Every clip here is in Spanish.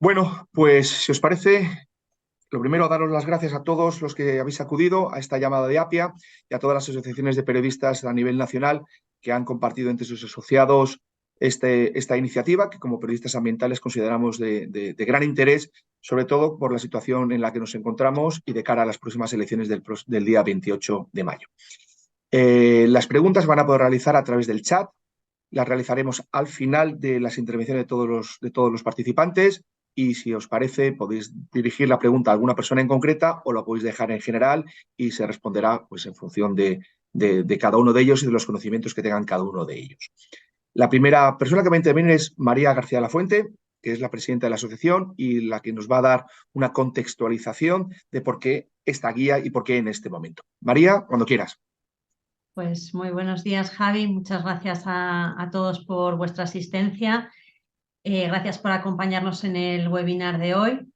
Bueno, pues si os parece, lo primero, daros las gracias a todos los que habéis acudido a esta llamada de APIA y a todas las asociaciones de periodistas a nivel nacional que han compartido entre sus asociados esta iniciativa, que como periodistas ambientales consideramos de gran interés, sobre todo por la situación en la que nos encontramos y de cara a las próximas elecciones del día 28 de mayo. Las preguntas van a poder realizar a través del chat. Las realizaremos al final de las intervenciones de todos los participantes y si os parece podéis dirigir la pregunta a alguna persona en concreta o la podéis dejar en general y se responderá pues, en función de cada uno de ellos y de los conocimientos que tengan cada uno de ellos. La primera persona que va a intervenir es María García Lafuente, que es la presidenta de la asociación y la que nos va a dar una contextualización de por qué esta guía y por qué en este momento. María, cuando quieras. Pues muy buenos días, Javi. Muchas gracias a todos por vuestra asistencia. Gracias por acompañarnos en el webinar de hoy.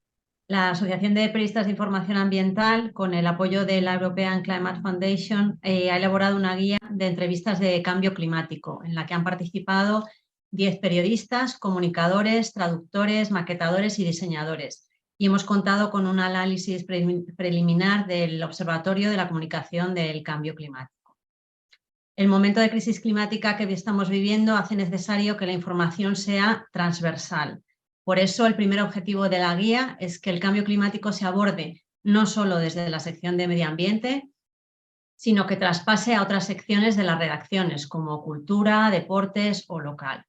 La Asociación de Periodistas de Información Ambiental, con el apoyo de la European Climate Foundation, ha elaborado una guía de entrevistas de cambio climático, en la que han participado 10 periodistas, comunicadores, traductores, maquetadores y diseñadores. Y hemos contado con un análisis preliminar del Observatorio de la Comunicación del Cambio Climático. El momento de crisis climática que estamos viviendo hace necesario que la información sea transversal. Por eso, el primer objetivo de la guía es que el cambio climático se aborde no solo desde la sección de medio ambiente, sino que traspase a otras secciones de las redacciones, como cultura, deportes o local.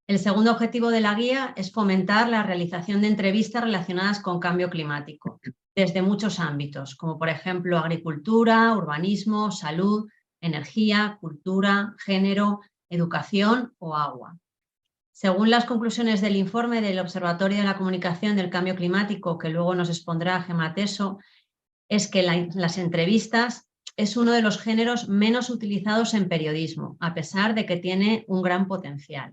El segundo objetivo de la guía es fomentar la realización de entrevistas relacionadas con cambio climático, desde muchos ámbitos, como por ejemplo agricultura, urbanismo, salud, energía, cultura, género, educación o agua. Según las conclusiones del informe del Observatorio de la Comunicación del Cambio Climático, que luego nos expondrá Gemma Teso, es que las entrevistas es uno de los géneros menos utilizados en periodismo, a pesar de que tiene un gran potencial.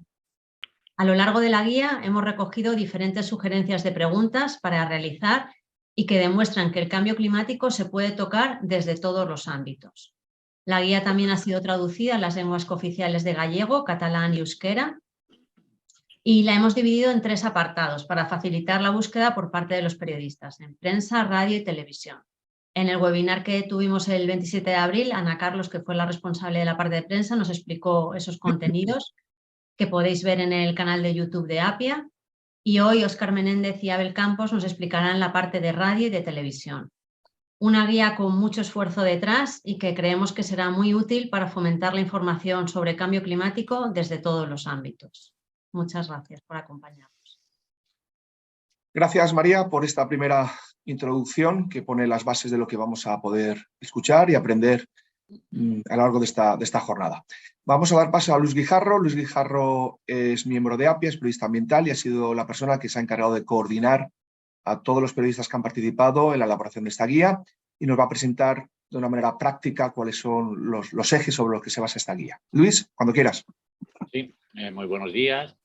A lo largo de la guía hemos recogido diferentes sugerencias de preguntas para realizar y que demuestran que el cambio climático se puede tocar desde todos los ámbitos. La guía también ha sido traducida a las lenguas cooficiales de gallego, catalán y euskera y la hemos dividido en 3 apartados para facilitar la búsqueda por parte de los periodistas en prensa, radio y televisión. En el webinar que tuvimos el 27 de abril, Ana Carlos, que fue la responsable de la parte de prensa, nos explicó esos contenidos que podéis ver en el canal de YouTube de APIA y hoy Óscar Menéndez y Abel Campos nos explicarán la parte de radio y de televisión. Una guía con mucho esfuerzo detrás y que creemos que será muy útil para fomentar la información sobre cambio climático desde todos los ámbitos. Muchas gracias por acompañarnos. Gracias, María, por esta primera introducción que pone las bases de lo que vamos a poder escuchar y aprender a lo largo de esta jornada. Vamos a dar paso a Luis Guijarro. Luis Guijarro es miembro de APIA, es periodista ambiental y ha sido la persona que se ha encargado de coordinar a todos los periodistas que han participado en la elaboración de esta guía y nos va a presentar de una manera práctica cuáles son los ejes sobre los que se basa esta guía. Luis, cuando quieras. Sí, muy buenos días.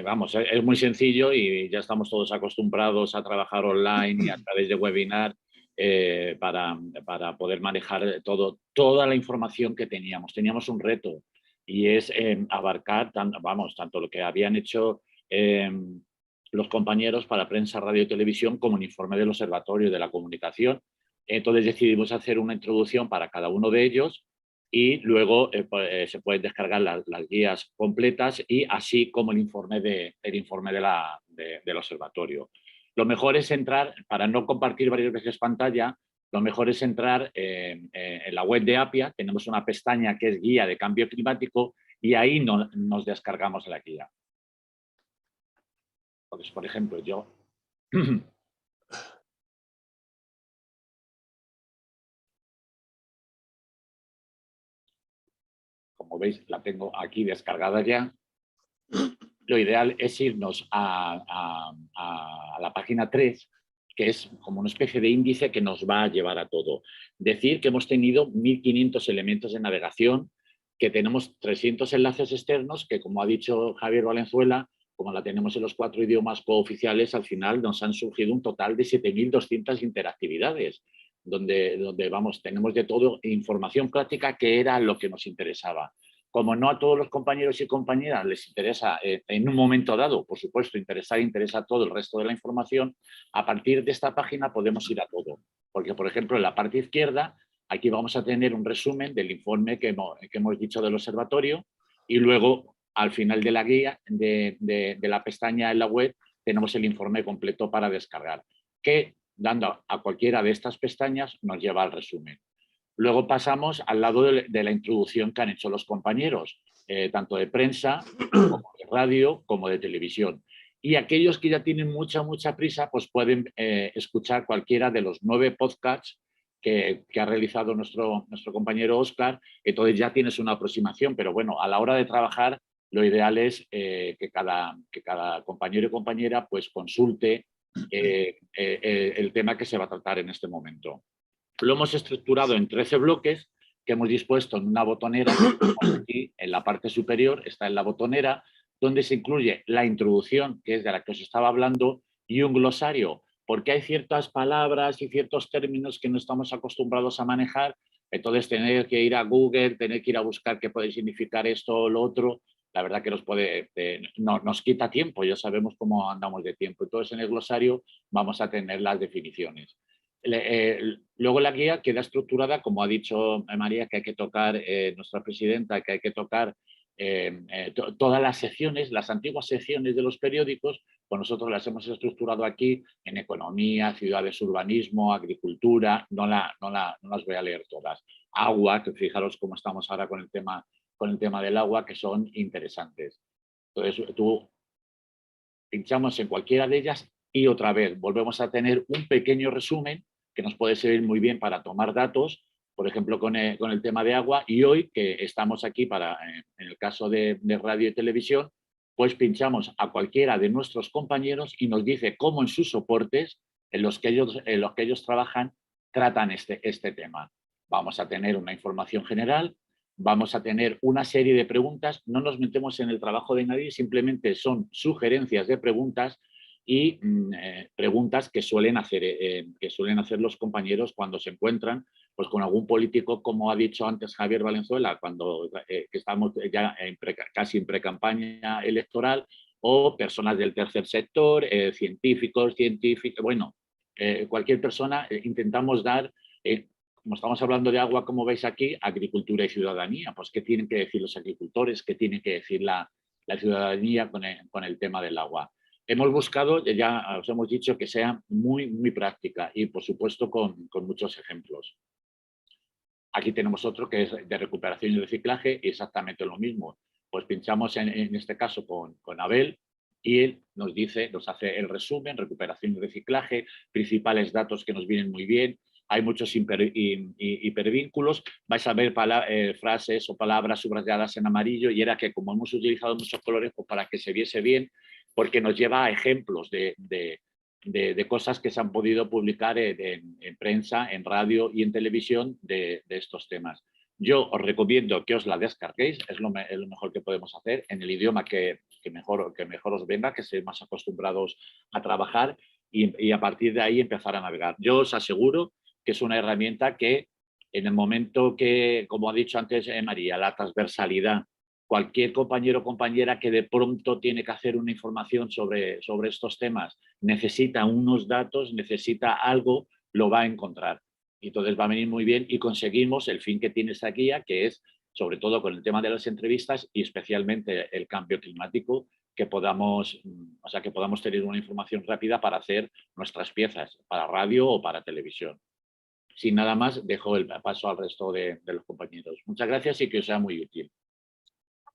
Vamos, es muy sencillo y ya estamos todos acostumbrados a trabajar online y a través de webinar para poder manejar toda la información que teníamos. Teníamos un reto y es abarcar tanto lo que habían hecho los compañeros para prensa, radio y televisión como el informe del Observatorio de la Comunicación. Entonces decidimos hacer una introducción para cada uno de ellos y luego se pueden descargar las guías completas y así como el informe del observatorio. Lo mejor es entrar, para no compartir varias veces pantalla, lo mejor es entrar en la web de APIA. Tenemos una pestaña que es Guía de Cambio Climático y ahí nos descargamos la guía. Entonces, por ejemplo, yo... Como veis, la tengo aquí descargada ya. Lo ideal es irnos a la página 3, que es como una especie de índice que nos va a llevar a todo. Decir que hemos tenido 1.500 elementos de navegación, que tenemos 300 enlaces externos, que como ha dicho Javier Valenzuela, como la tenemos en los 4 idiomas cooficiales, al final nos han surgido un total de 7.200 interactividades, donde vamos, tenemos de todo información práctica que era lo que nos interesaba. Como no a todos los compañeros y compañeras les interesa en un momento dado, por supuesto, interesa todo el resto de la información, a partir de esta página podemos ir a todo. Porque, por ejemplo, en la parte izquierda, aquí vamos a tener un resumen del informe que hemos dicho del observatorio y luego, al final de la guía, de la pestaña en la web, tenemos el informe completo para descargar, que dando a cualquiera de estas pestañas nos lleva al resumen. Luego pasamos al lado de la introducción que han hecho los compañeros, tanto de prensa, como de radio, como de televisión. Y aquellos que ya tienen mucha prisa, pues pueden escuchar cualquiera de los 9 podcasts que ha realizado nuestro compañero Óscar. Entonces ya tienes una aproximación, pero bueno, a la hora de trabajar, lo ideal es que cada compañero y compañera pues consulte el tema que se va a tratar en este momento. Lo hemos estructurado en 13 bloques que hemos dispuesto en una botonera. Aquí en la parte superior está en la botonera, donde se incluye la introducción, que es de la que os estaba hablando, y un glosario, porque hay ciertas palabras y ciertos términos que no estamos acostumbrados a manejar. Entonces, tener que ir a Google, tener que ir a buscar qué puede significar esto o lo otro, la verdad que nos quita tiempo, ya sabemos cómo andamos de tiempo. Entonces, en el glosario vamos a tener las definiciones. Luego la guía queda estructurada, como ha dicho María, que hay que tocar, nuestra presidenta, que hay que tocar todas las secciones, las antiguas secciones de los periódicos, pues nosotros las hemos estructurado aquí en economía, ciudades, urbanismo, agricultura, no las voy a leer todas. Agua, que fijaros cómo estamos ahora con el tema del agua, que son interesantes. Entonces, tú pinchamos en cualquiera de ellas y otra vez volvemos a tener un pequeño resumen que nos puede servir muy bien para tomar datos, por ejemplo, con el tema de agua. Y hoy que estamos aquí en el caso de radio y televisión, pues pinchamos a cualquiera de nuestros compañeros y nos dice cómo en sus soportes, en los que ellos trabajan, tratan este tema. Vamos a tener una información general, vamos a tener una serie de preguntas, no nos metemos en el trabajo de nadie, simplemente son sugerencias de preguntas y preguntas que suelen hacer los compañeros cuando se encuentran pues, con algún político, como ha dicho antes Javier Valenzuela, cuando que estamos ya casi en pre-campaña electoral, o personas del tercer sector, científicos, bueno, cualquier persona, intentamos dar, como estamos hablando de agua, como veis aquí, agricultura y ciudadanía, pues qué tienen que decir los agricultores, qué tiene que decir la ciudadanía con el tema del agua. Hemos buscado, ya os hemos dicho, que sea muy práctica y, por supuesto, con muchos ejemplos. Aquí tenemos otro que es de recuperación y reciclaje, y exactamente lo mismo. Pues pinchamos en este caso con Abel y él nos hace el resumen, recuperación y reciclaje, principales datos que nos vienen muy bien. Hay muchos hipervínculos. Vais a ver frases o palabras subrayadas en amarillo, y era que como hemos utilizado muchos colores, pues para que se viese bien, porque nos lleva a ejemplos de cosas que se han podido publicar en prensa, en radio y en televisión de estos temas. Yo os recomiendo que os la descarguéis, es lo mejor que podemos hacer en el idioma que mejor os venga, que estéis más acostumbrados a trabajar, y a partir de ahí empezar a navegar. Yo os aseguro que es una herramienta que en el momento que, como ha dicho antes María, la transversalidad, cualquier compañero o compañera que de pronto tiene que hacer una información sobre estos temas, necesita unos datos, necesita algo, lo va a encontrar. Y entonces va a venir muy bien y conseguimos el fin que tiene esta guía, que es, sobre todo con el tema de las entrevistas y especialmente el cambio climático, que podamos tener una información rápida para hacer nuestras piezas, para radio o para televisión. Sin nada más, dejo el paso al resto de los compañeros. Muchas gracias y que os sea muy útil.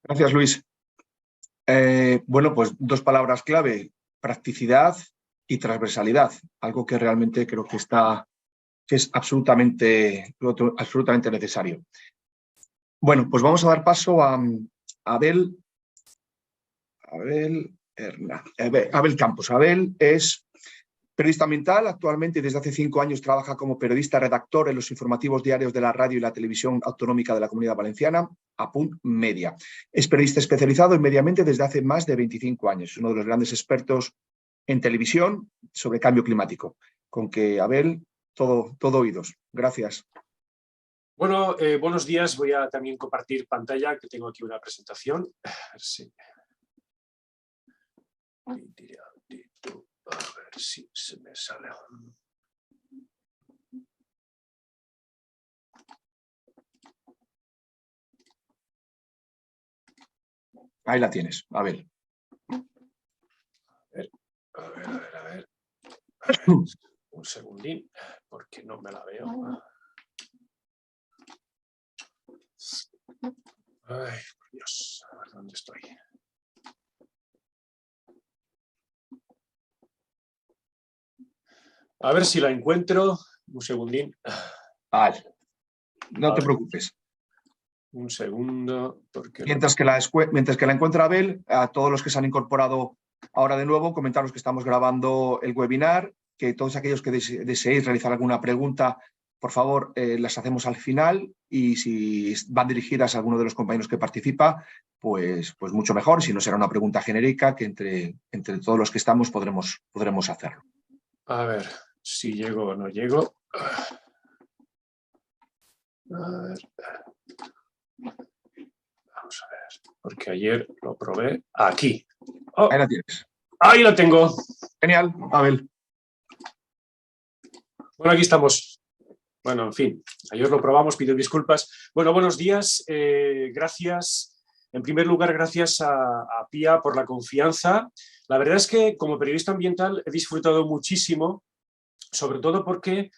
Gracias, Luis. Bueno, pues 2 palabras clave: practicidad y transversalidad, algo que realmente creo que es absolutamente necesario. Bueno, pues vamos a dar paso a Abel Campos. Abel es periodista ambiental, actualmente desde hace 5 años trabaja como periodista redactor en los informativos diarios de la radio y la televisión autonómica de la Comunidad Valenciana, Apunt Media. Es periodista especializado en medio ambiente desde hace más de 25 años, uno de los grandes expertos en televisión sobre cambio climático. Con que, Abel, todo oídos. Gracias. Bueno, buenos días. Voy a también compartir pantalla, que tengo aquí una presentación. A ver si, se me sale. Ahí la tienes, Abel. A ver. Un segundín, porque no me la veo. Ay, por Dios, a ver dónde estoy. A ver si la encuentro. Un segundín. Vale. No te preocupes. Un segundo. Porque mientras que la encuentra Abel, a todos los que se han incorporado ahora de nuevo, comentaros que estamos grabando el webinar, que todos aquellos que deseéis realizar alguna pregunta, por favor, las hacemos al final, y si van dirigidas a alguno de los compañeros que participa, pues mucho mejor. Si no, será una pregunta genérica que entre todos los que estamos podremos hacerlo. A ver si llego o no llego. A ver. Vamos a ver, porque ayer lo probé. Aquí. Oh, ahí la tienes. Ahí la tengo. Genial, Abel. Bueno, aquí estamos. Bueno, en fin, ayer lo probamos, pido disculpas. Bueno, buenos días. Gracias. En primer lugar, gracias a Pia por la confianza. La verdad es que como periodista ambiental he disfrutado muchísimo, sobre todo porque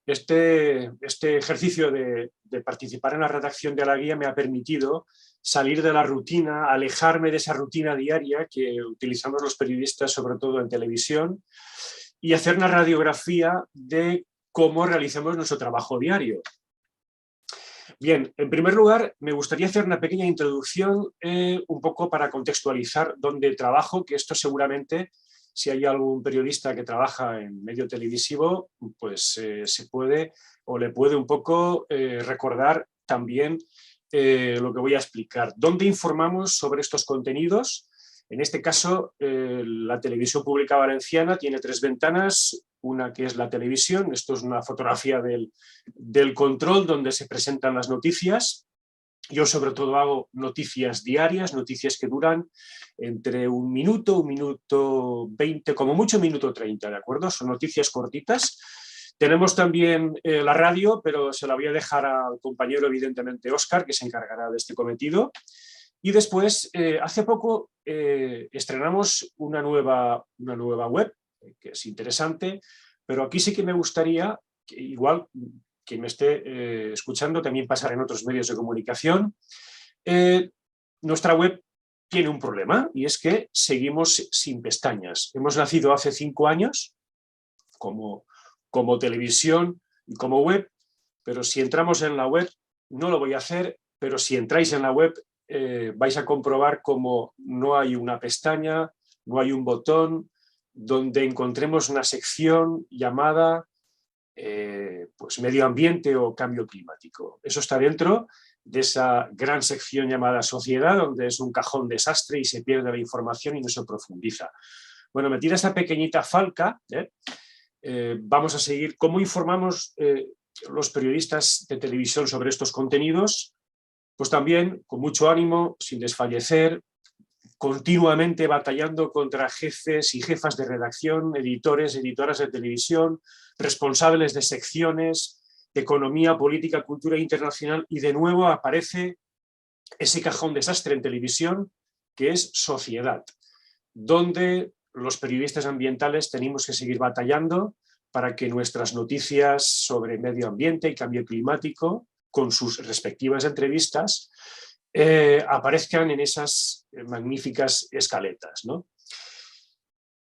este ejercicio de participar en la redacción de la guía me ha permitido salir de la rutina, alejarme de esa rutina diaria que utilizamos los periodistas, sobre todo en televisión, y hacer una radiografía de cómo realizamos nuestro trabajo diario. Bien, en primer lugar, me gustaría hacer una pequeña introducción un poco para contextualizar dónde trabajo, que esto seguramente, si hay algún periodista que trabaja en medio televisivo, pues se puede o le puede un poco recordar también lo que voy a explicar. ¿Dónde informamos sobre estos contenidos? En este caso, la Televisión Pública Valenciana tiene 3 ventanas. Una que es la televisión, esto es una fotografía del control donde se presentan las noticias. Yo sobre todo hago noticias diarias, noticias que duran entre 1 minuto, 1 minuto 20, como mucho 1 minuto 30, ¿de acuerdo? Son noticias cortitas. Tenemos también la radio, pero se la voy a dejar al compañero, evidentemente, Óscar, que se encargará de este cometido. Y después, hace poco, estrenamos una nueva web, que es interesante, pero aquí sí que me gustaría, que igual quien me esté escuchando también pasar en otros medios de comunicación. Nuestra web tiene un problema, y es que seguimos sin pestañas. Hemos nacido hace 5 años como televisión y como web, pero si entramos en la web, no lo voy a hacer, pero si entráis en la web vais a comprobar como no hay una pestaña, no hay un botón donde encontremos una sección llamada pues medio ambiente o cambio climático. Eso está dentro de esa gran sección llamada sociedad, donde es un cajón desastre y se pierde la información y no se profundiza. Bueno, metida esa pequeñita falca, vamos a seguir. ¿Cómo informamos los periodistas de televisión sobre estos contenidos? Pues también con mucho ánimo, sin desfallecer, continuamente batallando contra jefes y jefas de redacción, editores, editoras de televisión, responsables de secciones, de economía, política, cultura internacional, y de nuevo aparece ese cajón desastre en televisión que es sociedad, donde los periodistas ambientales tenemos que seguir batallando para que nuestras noticias sobre medio ambiente y cambio climático, con sus respectivas entrevistas, aparezcan en esas magníficas escaletas, ¿no?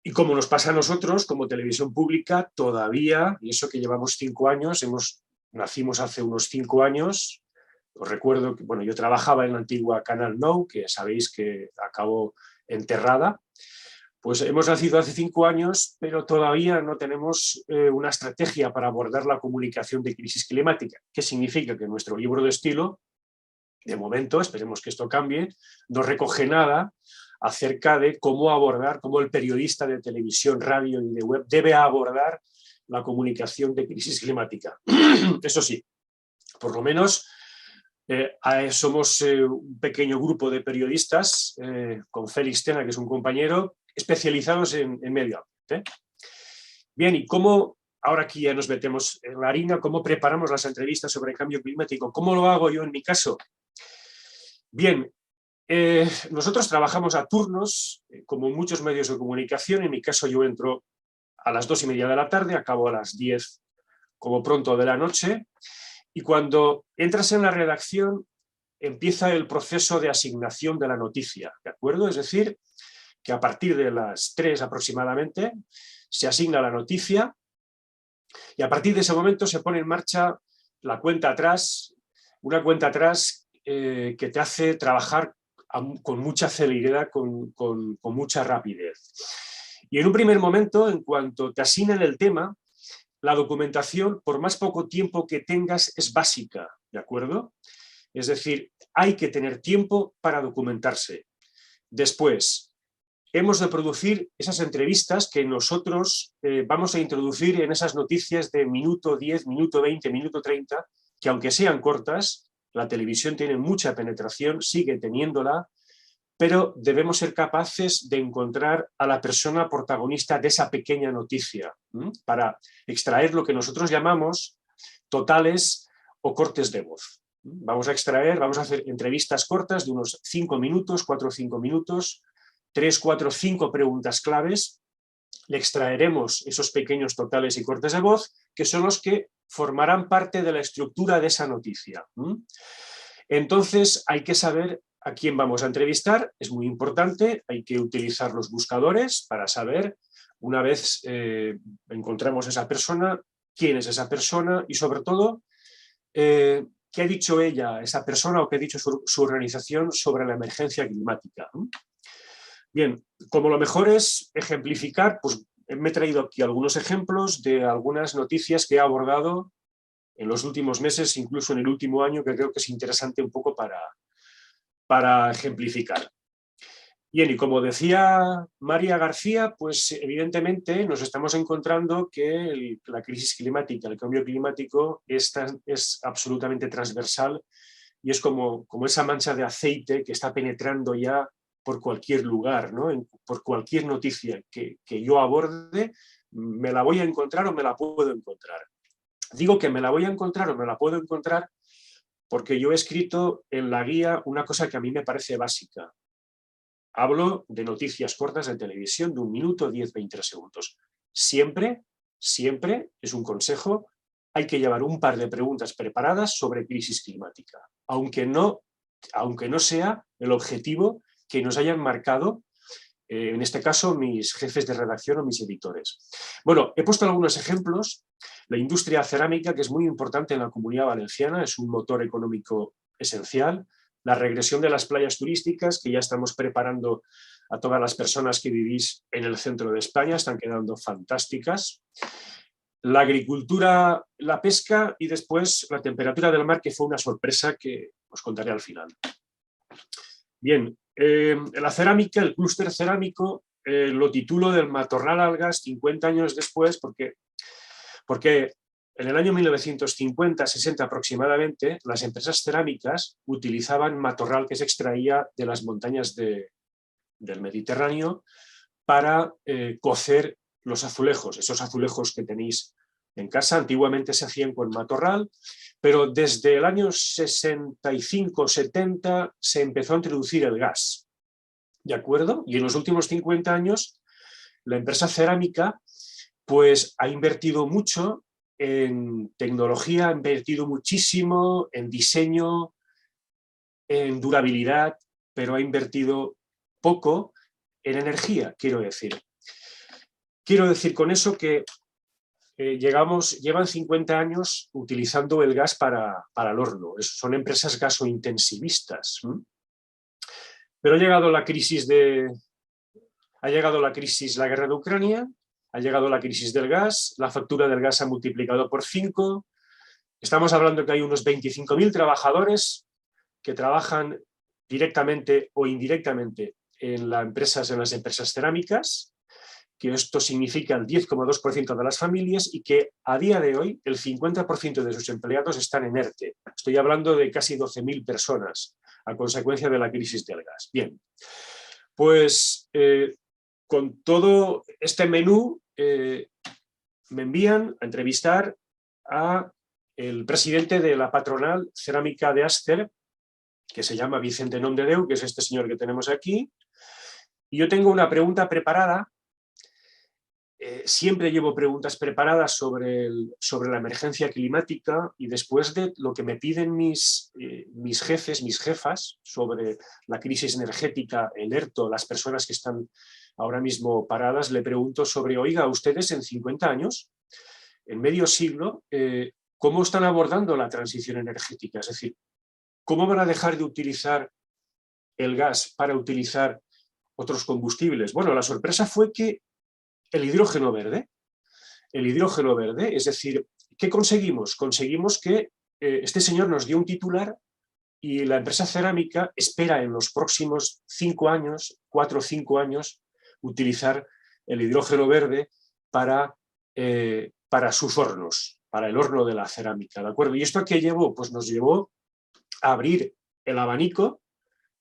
Y como nos pasa a nosotros, como televisión pública, todavía, y eso que llevamos 5 años, nacimos hace unos 5 años, os recuerdo que yo trabajaba en la antigua Canal Nou, que sabéis que acabó enterrada. Pues hemos nacido hace 5 años, pero todavía no tenemos una estrategia para abordar la comunicación de crisis climática. ¿Qué significa? Que nuestro libro de estilo, de momento, esperemos que esto cambie, no recoge nada acerca de cómo el periodista de televisión, radio y de web debe abordar la comunicación de crisis climática. Eso sí, Por lo menos somos un pequeño grupo de periodistas, con Félix Tena, que es un compañero, especializados en medio ambiente. Bien, ¿y cómo, ahora aquí ya nos metemos en la harina, cómo preparamos las entrevistas sobre el cambio climático? ¿Cómo lo hago yo en mi caso? Bien, nosotros trabajamos a turnos, como muchos medios de comunicación. En mi caso yo entro a las 2:30 de la tarde, acabo a las 10 como pronto de la noche, y cuando entras en la redacción empieza el proceso de asignación de la noticia, ¿de acuerdo? Es decir, que a partir de las 3 aproximadamente se asigna la noticia y a partir de ese momento se pone en marcha la cuenta atrás, una cuenta atrás que te hace trabajar con mucha celeridad, con mucha rapidez. Y en un primer momento, en cuanto te asignan el tema, la documentación, por más poco tiempo que tengas, es básica, ¿de acuerdo? Es decir, hay que tener tiempo para documentarse. Después, hemos de producir esas entrevistas que nosotros vamos a introducir en esas noticias de minuto 10, minuto 20, minuto 30, que aunque sean cortas, la televisión tiene mucha penetración, sigue teniéndola, pero debemos ser capaces de encontrar a la persona protagonista de esa pequeña noticia, para extraer lo que nosotros llamamos totales o cortes de voz. Vamos a hacer entrevistas cortas de unos 5 minutos, 4 o 5 minutos, 3, 4, 5 preguntas claves. Le extraeremos esos pequeños totales y cortes de voz, que son los que formarán parte de la estructura de esa noticia. Entonces hay que saber a quién vamos a entrevistar, es muy importante, hay que utilizar los buscadores para saber, una vez encontramos esa persona, quién es esa persona y sobre todo, qué ha dicho ella, esa persona, o qué ha dicho su organización sobre la emergencia climática. Bien, como lo mejor es ejemplificar, pues me he traído aquí algunos ejemplos de algunas noticias que he abordado en los últimos meses, incluso en el último año, que creo que es interesante un poco para ejemplificar. Bien, y como decía María García, pues evidentemente nos estamos encontrando que la crisis climática, el cambio climático es absolutamente transversal y es como esa mancha de aceite que está penetrando ya por cualquier lugar, ¿no? Por cualquier noticia que yo aborde, me la voy a encontrar o me la puedo encontrar. Digo que me la voy a encontrar o me la puedo encontrar porque yo he escrito en la guía una cosa que a mí me parece básica. Hablo de noticias cortas de televisión de 1 minuto, 10, 20 segundos. Siempre, es un consejo, hay que llevar un par de preguntas preparadas sobre crisis climática, aunque no sea el objetivo que nos hayan marcado, en este caso, mis jefes de redacción o mis editores. Bueno, he puesto algunos ejemplos. La industria cerámica, que es muy importante en la Comunidad Valenciana, es un motor económico esencial. La regresión de las playas turísticas, que ya estamos preparando a todas las personas que vivís en el centro de España, están quedando fantásticas. La agricultura, la pesca y después la temperatura del mar, que fue una sorpresa que os contaré al final. Bien, la cerámica, el clúster cerámico, lo titulo del matorral al gas 50 años después, porque en el año 1950-60 aproximadamente, las empresas cerámicas utilizaban matorral que se extraía de las montañas del Mediterráneo para cocer los azulejos, esos azulejos que tenéis en casa. Antiguamente se hacían con matorral, pero desde el año 65-70 se empezó a introducir el gas, ¿de acuerdo? Y en los últimos 50 años la empresa cerámica pues ha invertido mucho en tecnología, ha invertido muchísimo en diseño, en durabilidad, pero ha invertido poco en energía, quiero decir. Quiero decir con eso que llevan 50 años utilizando el gas para el horno. Son empresas gasointensivistas. Pero ha llegado la guerra de Ucrania, ha llegado la crisis del gas, la factura del gas se ha multiplicado por 5. Estamos hablando que hay unos 25.000 trabajadores que trabajan directamente o indirectamente en las empresas cerámicas, que esto significa el 10,2% de las familias y que a día de hoy el 50% de sus empleados están en ERTE. Estoy hablando de casi 12.000 personas a consecuencia de la crisis del gas. Bien, pues con todo este menú me envían a entrevistar a el presidente de la patronal cerámica de Aster, que se llama Vicente Nomdedeu, que es este señor que tenemos aquí. Y yo tengo una pregunta preparada. Siempre llevo preguntas preparadas sobre la emergencia climática y después de lo que me piden mis jefes, mis jefas, sobre la crisis energética, el ERTO, las personas que están ahora mismo paradas, le pregunto sobre, oiga, ustedes en 50 años, en medio siglo, ¿cómo están abordando la transición energética? Es decir, ¿cómo van a dejar de utilizar el gas para utilizar otros combustibles? Bueno, la sorpresa fue que el hidrógeno verde, es decir, ¿qué conseguimos? Conseguimos que este señor nos dio un titular y la empresa cerámica espera en los próximos 5 años, 4 o 5 años, utilizar el hidrógeno verde para sus hornos, para el horno de la cerámica, ¿de acuerdo? ¿Y esto a qué llevó? Pues nos llevó a abrir el abanico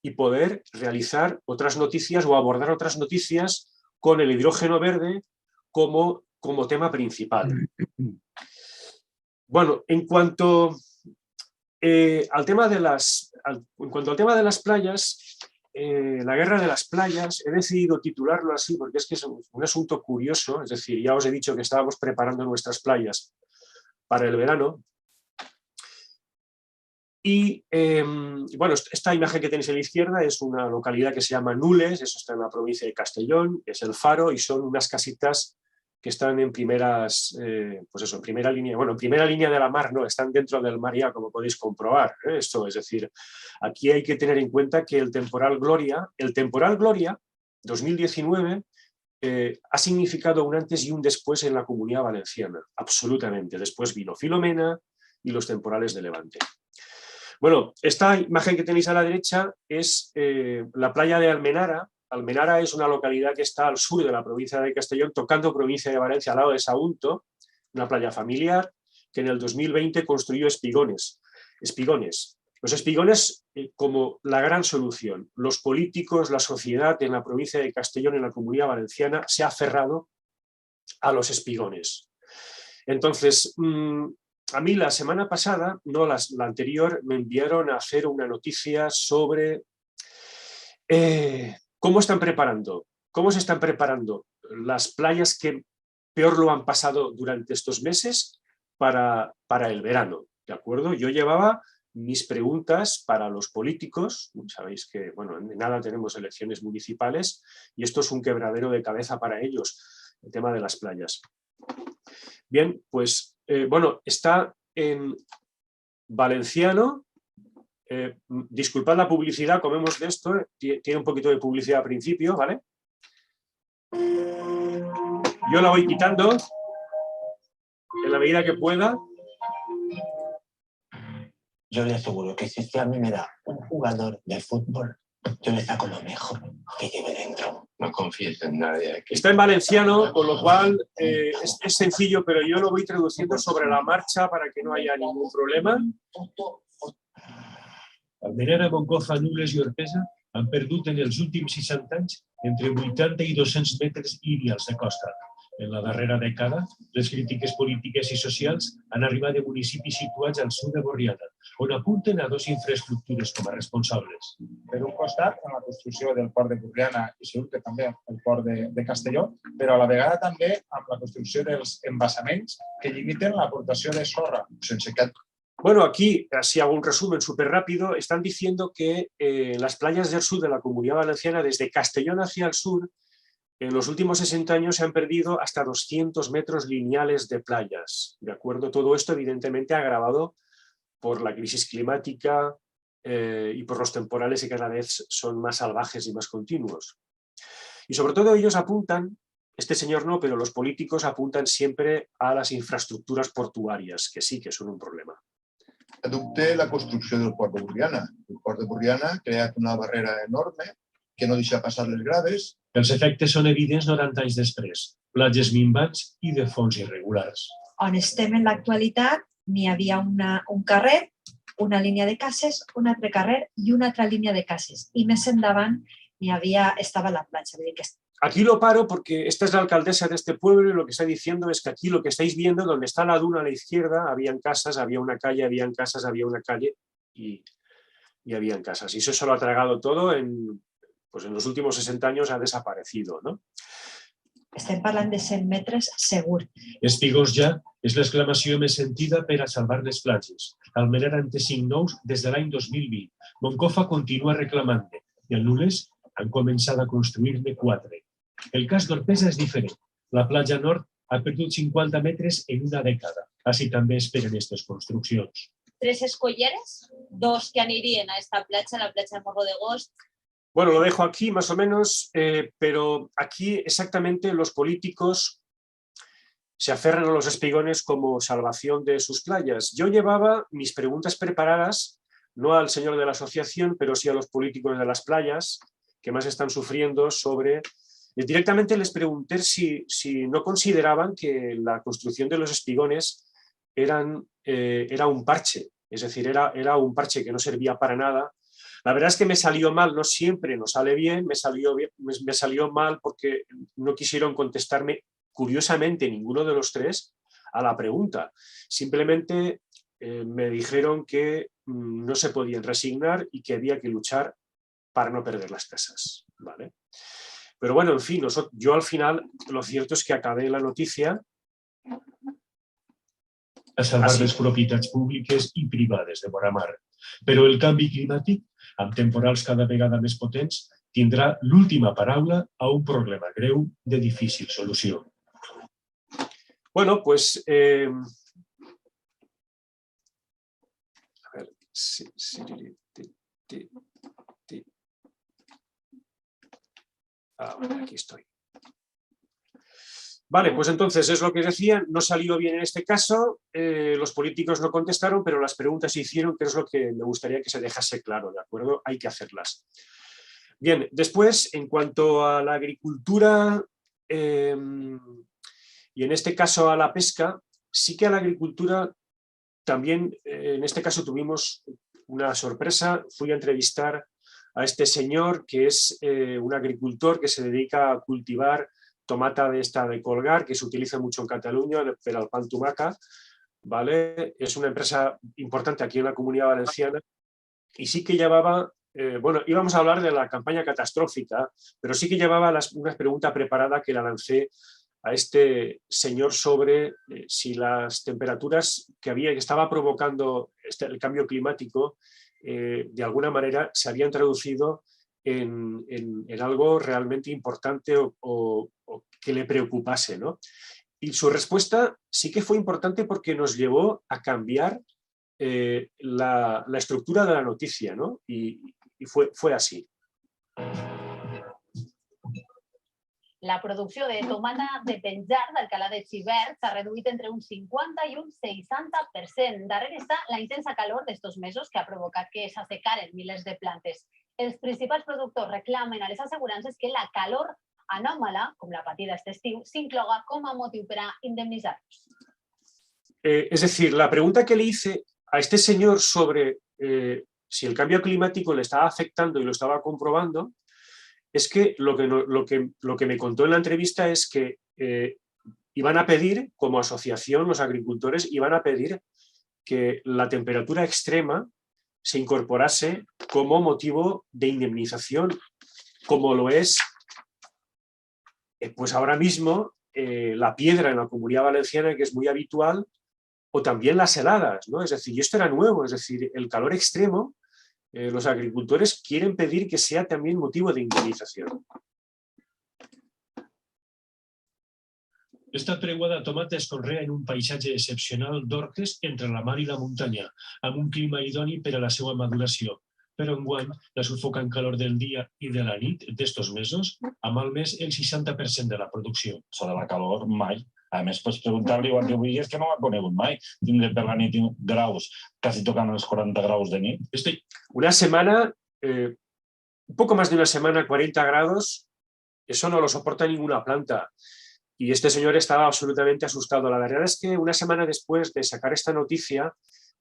y poder realizar otras noticias o abordar otras noticias con el hidrógeno verde como tema principal. Bueno, en cuanto al tema de las playas, la guerra de las playas, he decidido titularlo así porque es que es un asunto curioso, es decir, ya os he dicho que estábamos preparando nuestras playas para el verano. Y bueno, esta imagen que tenéis a la izquierda es una localidad que se llama Nules, eso está en la provincia de Castellón, es el faro y son unas casitas que están en primeras, pues eso, en primera línea, bueno, en primera línea de la mar, no, están dentro del mar ya, como podéis comprobar, esto, es decir, aquí hay que tener en cuenta que el temporal Gloria 2019 ha significado un antes y un después en la Comunidad Valenciana, absolutamente. Después vino Filomena y los temporales de Levante. Bueno, esta imagen que tenéis a la derecha es la playa de Almenara. Almenara es una localidad que está al sur de la provincia de Castellón, tocando provincia de Valencia, al lado de Sagunto, una playa familiar que en el 2020 construyó espigones. Los espigones como la gran solución. Los políticos, la sociedad en la provincia de Castellón, en la Comunidad Valenciana, se ha aferrado a los espigones. Entonces, a mí la semana pasada, no la anterior, me enviaron a hacer una noticia sobre cómo se están preparando las playas que peor lo han pasado durante estos meses para el verano, ¿de acuerdo? Yo llevaba mis preguntas para los políticos, sabéis que, bueno, en nada tenemos elecciones municipales y esto es un quebradero de cabeza para ellos, el tema de las playas. Bien, pues, bueno, está en valenciano, disculpad la publicidad, comemos de esto, tiene un poquito de publicidad al principio, ¿vale? Yo la voy quitando en la medida que pueda. Yo le aseguro que si usted a mí me da un jugador de fútbol, yo le saco lo mejor que lleve dentro. No confíes en nadie aquí. Está en valenciano, con lo cual es sencillo, pero yo lo voy traduciendo sobre la marcha para que no haya ningún problema. Almenara, Moncofa, Nules i Orpesa han perdut en els últims 60 anys entre 80 i 200 metres lineals de costa. En la darrera dècada, les crítiques polítiques i socials han arribat de municipis situats al sud de Borriana, on apunten a 2 infraestructures com a responsables. Per un costat, en la construcció del port de Borriana i segur que també el port de Castelló, però a la vegada també amb la construcció dels embassaments que limiten l'aportació de sorra. Sense cap. Bueno, aquí, así hago un resumen súper rápido, están diciendo que las playas del sur de la Comunidad Valenciana, desde Castellón hacia el sur, en los últimos 60 años se han perdido hasta 200 metros lineales de playas, ¿de acuerdo? Todo esto evidentemente agravado por la crisis climática y por los temporales que cada vez son más salvajes y más continuos. Y sobre todo ellos apuntan, este señor no, pero los políticos apuntan siempre a las infraestructuras portuarias, que sí que son un problema. Adopté la construcció del port de Borriana. El port de Borriana ha creat una barrera enorme que no deixa passar les grades. Els efectes són evidents 90 anys després. Platges minvats i de fons irregulars. On estem en l'actualitat, n'hi havia un carrer, una línia de cases, un altre carrer i una altra línia de cases. I més endavant estava la platja. Aquí lo paro porque esta es la alcaldesa de este pueblo y lo que está diciendo es que aquí lo que estáis viendo, donde está la duna a la izquierda, habían casas, había una calle, habían casas, había una calle y habían casas. Y eso se lo ha tragado todo pues en los últimos 60 años ha desaparecido, ¿no? Estem parlant de 100 metres segur. Espigós ja és l'exclamació més sentida per a salvar les platges. Almenar en té 5 nous des de l'any 2020. Moncofa continua reclamant-ne i a Nules han començat a construir-ne 4. El cas d'Orpesa és diferent. La platja nord ha perdut 50 metres en una dècada. Així també esperen aquestes construccions. 3 escolleres, 2 que anirien a esta platja, la platja de Morro de Gos. Bueno, lo dejo aquí más o menos, pero aquí exactamente los políticos se aferran a los espigones como salvación de sus playas. Yo llevaba mis preguntas preparadas, no al señor de la asociación, pero sí a los políticos de las playas, que más están sufriendo sobre... Directamente les pregunté si no consideraban que la construcción de los espigones era un parche, es decir, era un parche que no servía para nada. La verdad es que me salió mal, no siempre nos sale bien, me salió mal porque no quisieron contestarme, curiosamente, ninguno de los 3 a la pregunta. Simplemente me dijeron que no se podían resignar y que había que luchar para no perder las casas, ¿vale? Pero bueno, en fin, yo al final, lo cierto es que acabé la noticia... A salvar les propietats públiques i privades de vora mar. Però el canvi climàtic, amb temporals cada vegada més potents, tindrà l'última paraula a un problema greu de difícil solució. Bueno, pues... a ver... aquí estoy. Vale, pues entonces es lo que decía, no salió bien en este caso, los políticos no contestaron, pero las preguntas se hicieron, que es lo que me gustaría que se dejase claro, ¿de acuerdo? Hay que hacerlas. Bien, después, en cuanto a la agricultura y en este caso a la pesca, sí que a la agricultura también, en este caso tuvimos una sorpresa, fui a entrevistar a este señor que es un agricultor que se dedica a cultivar tomata de colgar, que se utiliza mucho en Cataluña, pero al pan tumaca, ¿vale? Es una empresa importante aquí en la Comunidad Valenciana y sí que llevaba, bueno, íbamos a hablar de la campaña catastrófica, pero sí que llevaba una pregunta preparada que la lancé a este señor sobre si las temperaturas que estaba provocando el cambio climático de alguna manera se habían traducido en algo realmente importante o que le preocupase, ¿no? Y su respuesta sí que fue importante porque nos llevó a cambiar la estructura de la noticia, ¿no? Y fue así. La producció de tomata de penjar d'Alcalà de Xivert s'ha reduït entre un 50 i un 60%. Darrere està la intensa calor d'estos mesos que ha provocat que s'assecaren milers de plantes. Els principals productors reclamen a les assegurances que la calor anòmala, com la patida aquest estiu, s'incloga com a motiu per a indemnitzar-los. Es decir, la pregunta que le hice a este señor sobre si el cambio climático le estaba afectando y lo estaba comprobando, es que lo que me contó en la entrevista es que iban a pedir, como asociación, los agricultores iban a pedir que la temperatura extrema se incorporase como motivo de indemnización, como lo es pues ahora mismo la piedra en la Comunidad Valenciana, que es muy habitual, o también las heladas, ¿no? Es decir, y esto era nuevo, es decir, el calor extremo, los agricultores quieren pedir que sea también motivo de indemnización. Esta tregua de tomata es conrea en un paisatge excepcional d'orques entre la mar i la muntanya, amb un clima idoni per a la seva maduració. Però enguany, la sufocant calor del dia i de la nit d'estos mesos ha malmès el 60% de la producció. Sobre la calor, mai. A més, pots preguntar-li igual que avui, és que no ho ha conegut mai. Tindre per la nit graus, quasi tocant els 40 graus de nit. Una semana un poco más de una semana, 40 grados, eso no lo soporta ninguna planta. Y este señor estaba absolutamente asustado. La verdad es que una semana después de sacar esta noticia,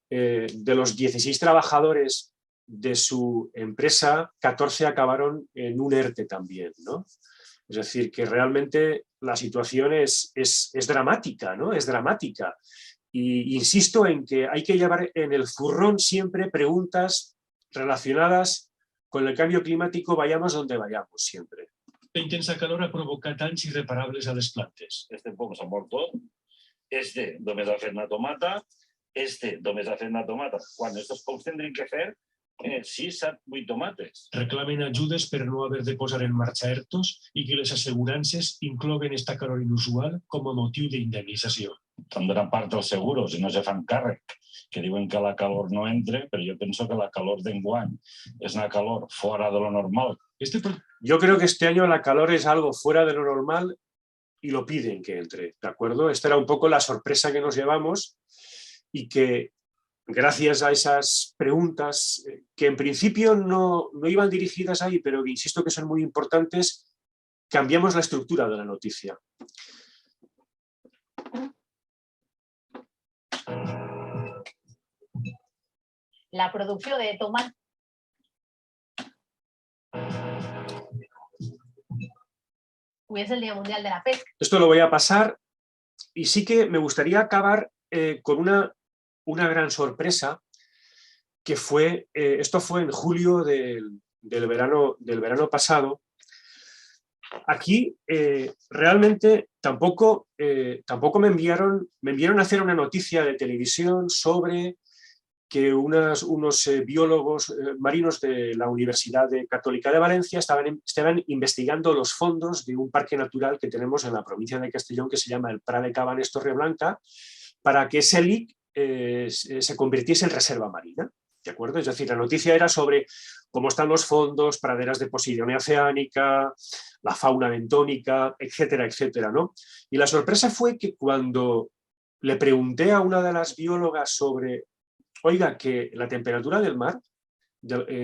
de los 16 trabajadores de su empresa, 14 acabaron en un ERTE también, ¿no? Es decir, que realmente la situación es dramática, ¿no? Es dramática. Y insisto en que hay que llevar en el zurrón siempre preguntas relacionadas con el cambio climático, vayamos donde vayamos siempre. La intensa calor ha provocat danys irreparables a les plantes. Este poble s'ha mort tot, este només ha fet una tomata, este només ha fet una tomata, quan estos pocs tindrien que fer 6, 7, 8 tomates. Reclamen ajudes per no haver de posar en marxa ERTOs i que les assegurances incloguen esta calor inusual com a motiu d'indemnització. Estan donant part dels seguros i no se fan càrrec, que diuen que la calor no entre, però jo penso que la calor d'enguany és una calor fora de lo normal. Yo creo que este año la calor es algo fuera de lo normal y lo piden que entre, ¿de acuerdo? Esta era un poco la sorpresa que nos llevamos y que gracias a esas preguntas que en principio no iban dirigidas ahí, pero que insisto que son muy importantes, cambiamos la estructura de la noticia. La producció de tomàquet. Hoy es el Día Mundial de la Pesca. Esto lo voy a pasar y sí que me gustaría acabar con una gran sorpresa que fue, esto fue en julio del verano pasado. Aquí realmente tampoco me enviaron a hacer una noticia de televisión sobre que unos biólogos marinos de la Universidad Católica de Valencia estaban investigando los fondos de un parque natural que tenemos en la provincia de Castellón que se llama el Prat de Cabanes Torreblanca, para que ese LIC se convirtiese en reserva marina. ¿De acuerdo? Es decir, la noticia era sobre cómo están los fondos, praderas de Posidonia oceánica, la fauna bentónica, etcétera, etcétera, ¿no? Y la sorpresa fue que cuando le pregunté a una de las biólogas sobre, oiga, que la temperatura del mar, desde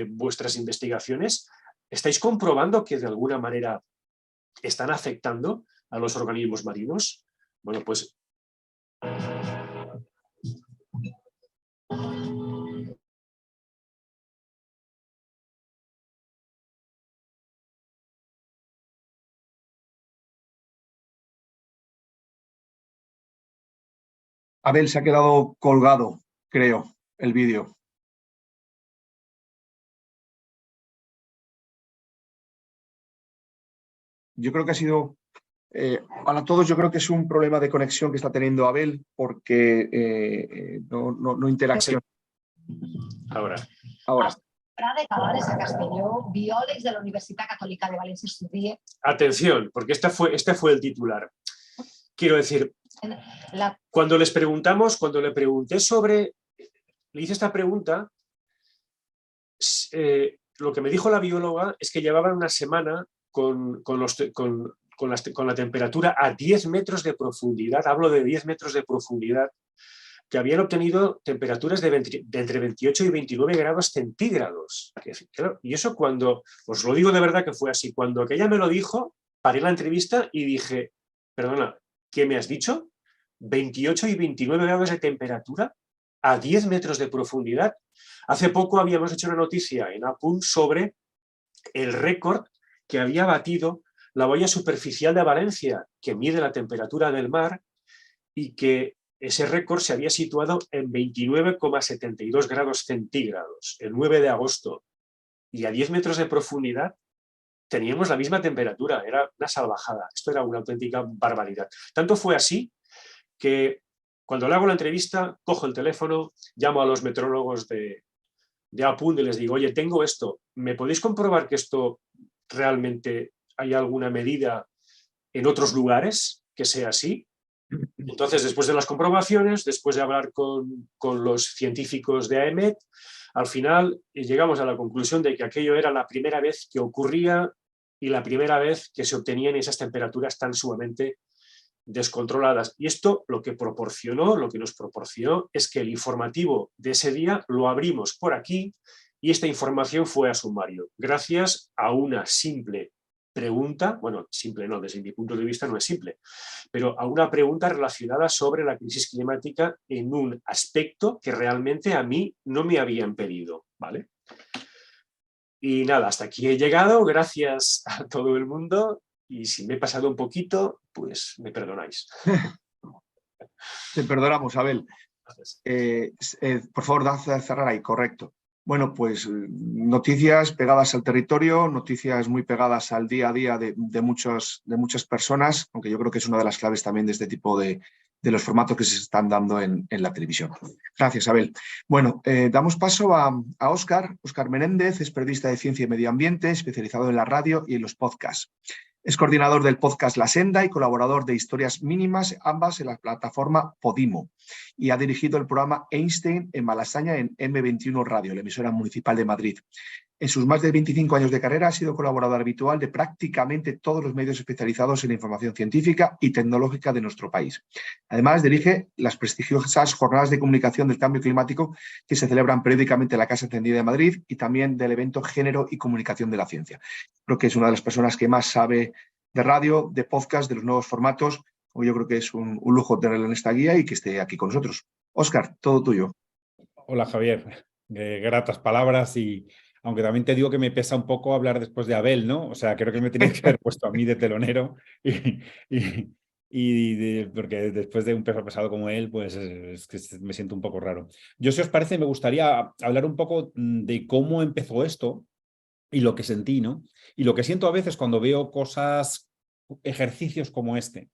vuestras investigaciones, ¿estáis comprobando que de alguna manera están afectando a los organismos marinos? Bueno, pues Abel, se ha quedado colgado, creo, el vídeo. Yo creo que ha sido, para todos, yo creo que es un problema de conexión que está teniendo Abel, porque no interacciona. Ahora. Prat de Cabanes a Castelló, biòlegs de la Universitat Católica de Valencia estudien. Atención, porque este fue el titular. Quiero decir, cuando le pregunté sobre, le hice esta pregunta, lo que me dijo la bióloga es que llevaban una semana con la temperatura a 10 metros de profundidad, hablo de 10 metros de profundidad, que habían obtenido temperaturas de entre 28 y 29 grados centígrados. Y eso cuando, os lo digo de verdad que fue así, cuando aquella me lo dijo, paré la entrevista y dije, perdona, ¿qué me has dicho? 28 y 29 grados de temperatura a 10 metros de profundidad. Hace poco habíamos hecho una noticia en Apunt sobre el récord que había batido la boya superficial de Valencia, que mide la temperatura del mar, y que ese récord se había situado en 29,72 grados centígrados el 9 de agosto. Y a 10 metros de profundidad teníamos la misma temperatura, era una salvajada. Esto era una auténtica barbaridad. Tanto fue así que cuando le hago la entrevista, cojo el teléfono, llamo a los meteorólogos de Apunt y les digo, oye, tengo esto, ¿me podéis comprobar que esto realmente hay alguna medida en otros lugares que sea así? Entonces, después de las comprobaciones, después de hablar con los científicos de AEMET, al final llegamos a la conclusión de que aquello era la primera vez que ocurría y la primera vez que se obtenían esas temperaturas tan sumamente descontroladas. Y esto lo que nos proporcionó es que el informativo de ese día lo abrimos por aquí y esta información fue a sumario, gracias a una simple pregunta, bueno, simple no, desde mi punto de vista no es simple, pero a una pregunta relacionada sobre la crisis climática en un aspecto que realmente a mí no me habían pedido, ¿vale? Y nada, hasta aquí he llegado, gracias a todo el mundo, y si me he pasado un poquito, pues me perdonáis. Te perdonamos, Abel. Por favor, da a cerrar ahí, correcto. Bueno, pues noticias pegadas al territorio, noticias muy pegadas al día a día de muchas personas, aunque yo creo que es una de las claves también de este tipo de los formatos que se están dando en la televisión. Gracias, Abel. Bueno, damos paso a Óscar. Óscar Menéndez es periodista de ciencia y medio ambiente, especializado en la radio y en los podcasts. Es coordinador del podcast La Senda y colaborador de Historias Mínimas, ambas en la plataforma Podimo. Y ha dirigido el programa Einstein en Malasaña en M21 Radio, la emisora municipal de Madrid. En sus más de 25 años de carrera ha sido colaborador habitual de prácticamente todos los medios especializados en la información científica y tecnológica de nuestro país. Además, dirige las prestigiosas jornadas de comunicación del cambio climático que se celebran periódicamente en la Casa Encendida de Madrid y también del evento Género y Comunicación de la Ciencia. Creo que es una de las personas que más sabe de radio, de podcast, de los nuevos formatos. Yo creo que es un lujo tenerlo en esta guía y que esté aquí con nosotros. Óscar, todo tuyo. Hola, Javier. Gratas palabras y aunque también te digo que me pesa un poco hablar después de Abel, ¿no? O sea, creo que me tenía que haber puesto a mí de telonero porque después de un peso pesado como él, pues es que me siento un poco raro. Yo, si os parece, me gustaría hablar un poco de cómo empezó esto y lo que sentí, ¿no? Y lo que siento a veces cuando veo ejercicios como este.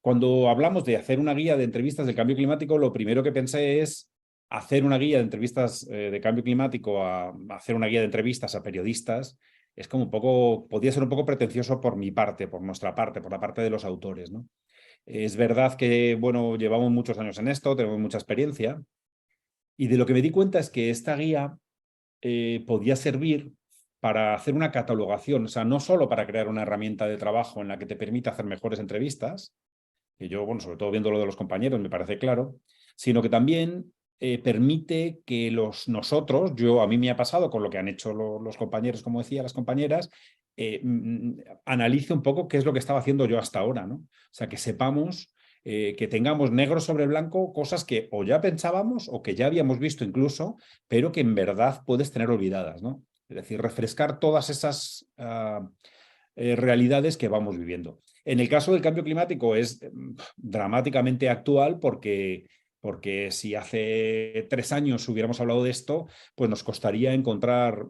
Cuando hablamos de hacer una guía de entrevistas del cambio climático, lo primero que pensé es hacer una guía de entrevistas de cambio climático a hacer una guía de entrevistas a periodistas. Es como un poco, podría ser un poco pretencioso por mi parte, por nuestra parte, por la parte de los autores, ¿no? Es verdad que, bueno, llevamos muchos años en esto, tenemos mucha experiencia, y de lo que me di cuenta es que esta guía podía servir para hacer una catalogación, o sea, no solo para crear una herramienta de trabajo en la que te permita hacer mejores entrevistas, que yo, bueno, sobre todo viendo lo de los compañeros, me parece claro, sino que también permite que nosotros, a mí me ha pasado con lo que han hecho los compañeros, como decía, las compañeras, analice un poco qué es lo que estaba haciendo yo hasta ahora, ¿no? O sea, que sepamos, que tengamos negro sobre blanco cosas que o ya pensábamos o que ya habíamos visto incluso, pero que en verdad puedes tener olvidadas, ¿no? Es decir, refrescar todas esas realidades que vamos viviendo. En el caso del cambio climático es dramáticamente actual porque si hace 3 años hubiéramos hablado de esto, pues nos costaría encontrar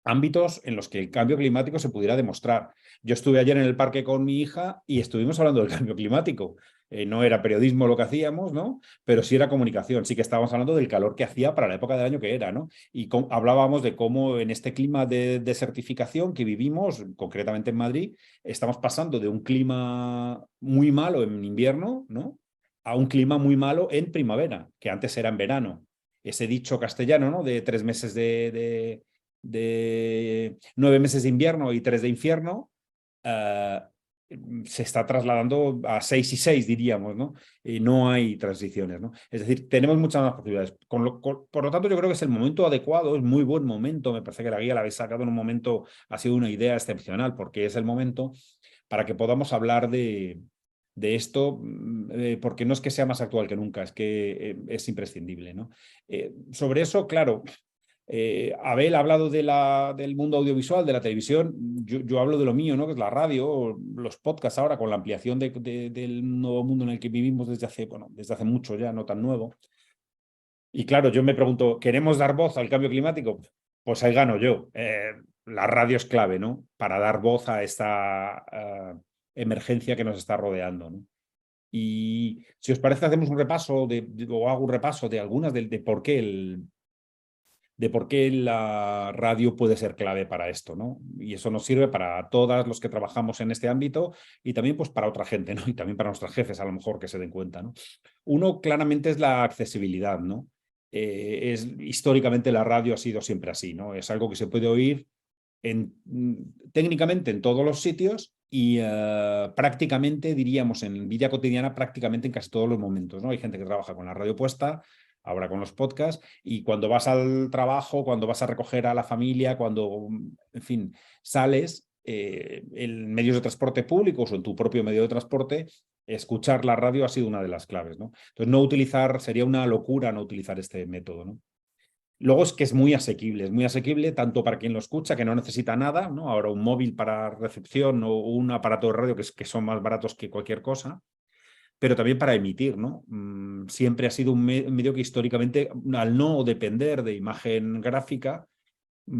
ámbitos en los que el cambio climático se pudiera demostrar. Yo estuve ayer en el parque con mi hija y estuvimos hablando del cambio climático. No era periodismo lo que hacíamos, ¿no? Pero sí era comunicación. Sí que estábamos hablando del calor que hacía para la época del año que era, ¿no? Y hablábamos de cómo en este clima de desertificación que vivimos, concretamente en Madrid, estamos pasando de un clima muy malo en invierno, ¿no?, a un clima muy malo en primavera, que antes era en verano. Ese dicho castellano, ¿no?, de 3 meses de 9 meses de invierno y 3 de infierno, se está trasladando a 6 y 6, diríamos, ¿no? Y no hay transiciones, ¿no? Es decir, tenemos muchas más posibilidades. Por lo tanto, yo creo que es el momento adecuado, es muy buen momento. Me parece que la guía la habéis sacado en un momento, ha sido una idea excepcional, porque es el momento para que podamos hablar de esto, porque no es que sea más actual que nunca, es que es imprescindible, ¿no? Sobre eso, claro, Abel ha hablado del mundo audiovisual, de la televisión. Yo hablo de lo mío, ¿no?, que es la radio, los podcasts ahora, con la ampliación del nuevo mundo en el que vivimos desde hace mucho ya, no tan nuevo. Y claro, yo me pregunto, ¿queremos dar voz al cambio climático? Pues ahí gano yo. La radio es clave, ¿no?, para dar voz a esta emergencia que nos está rodeando, ¿no? Y si os parece, hacemos un repaso o hago un repaso de algunas de por qué la radio puede ser clave para esto, ¿no? Y eso nos sirve para todos los que trabajamos en este ámbito y también, pues, para otra gente, ¿no? Y también para nuestros jefes, a lo mejor, que se den cuenta, ¿no? Uno, claramente, es la accesibilidad, ¿no? Históricamente la radio ha sido siempre así, ¿no? Es algo que se puede oír técnicamente en todos los sitios y prácticamente, diríamos, en vida cotidiana, prácticamente en casi todos los momentos, ¿no? Hay gente que trabaja con la radio puesta, ahora con los podcasts, y cuando vas al trabajo, cuando vas a recoger a la familia, cuando, en fin, sales en medios de transporte públicos o en tu propio medio de transporte, escuchar la radio ha sido una de las claves, ¿no? Entonces, sería una locura no utilizar este método, ¿no? Luego es que es muy asequible tanto para quien lo escucha, que no necesita nada, ¿no? Ahora un móvil para recepción o un aparato de radio que son más baratos que cualquier cosa, pero también para emitir, ¿no? Siempre ha sido un medio que históricamente, al no depender de imagen gráfica,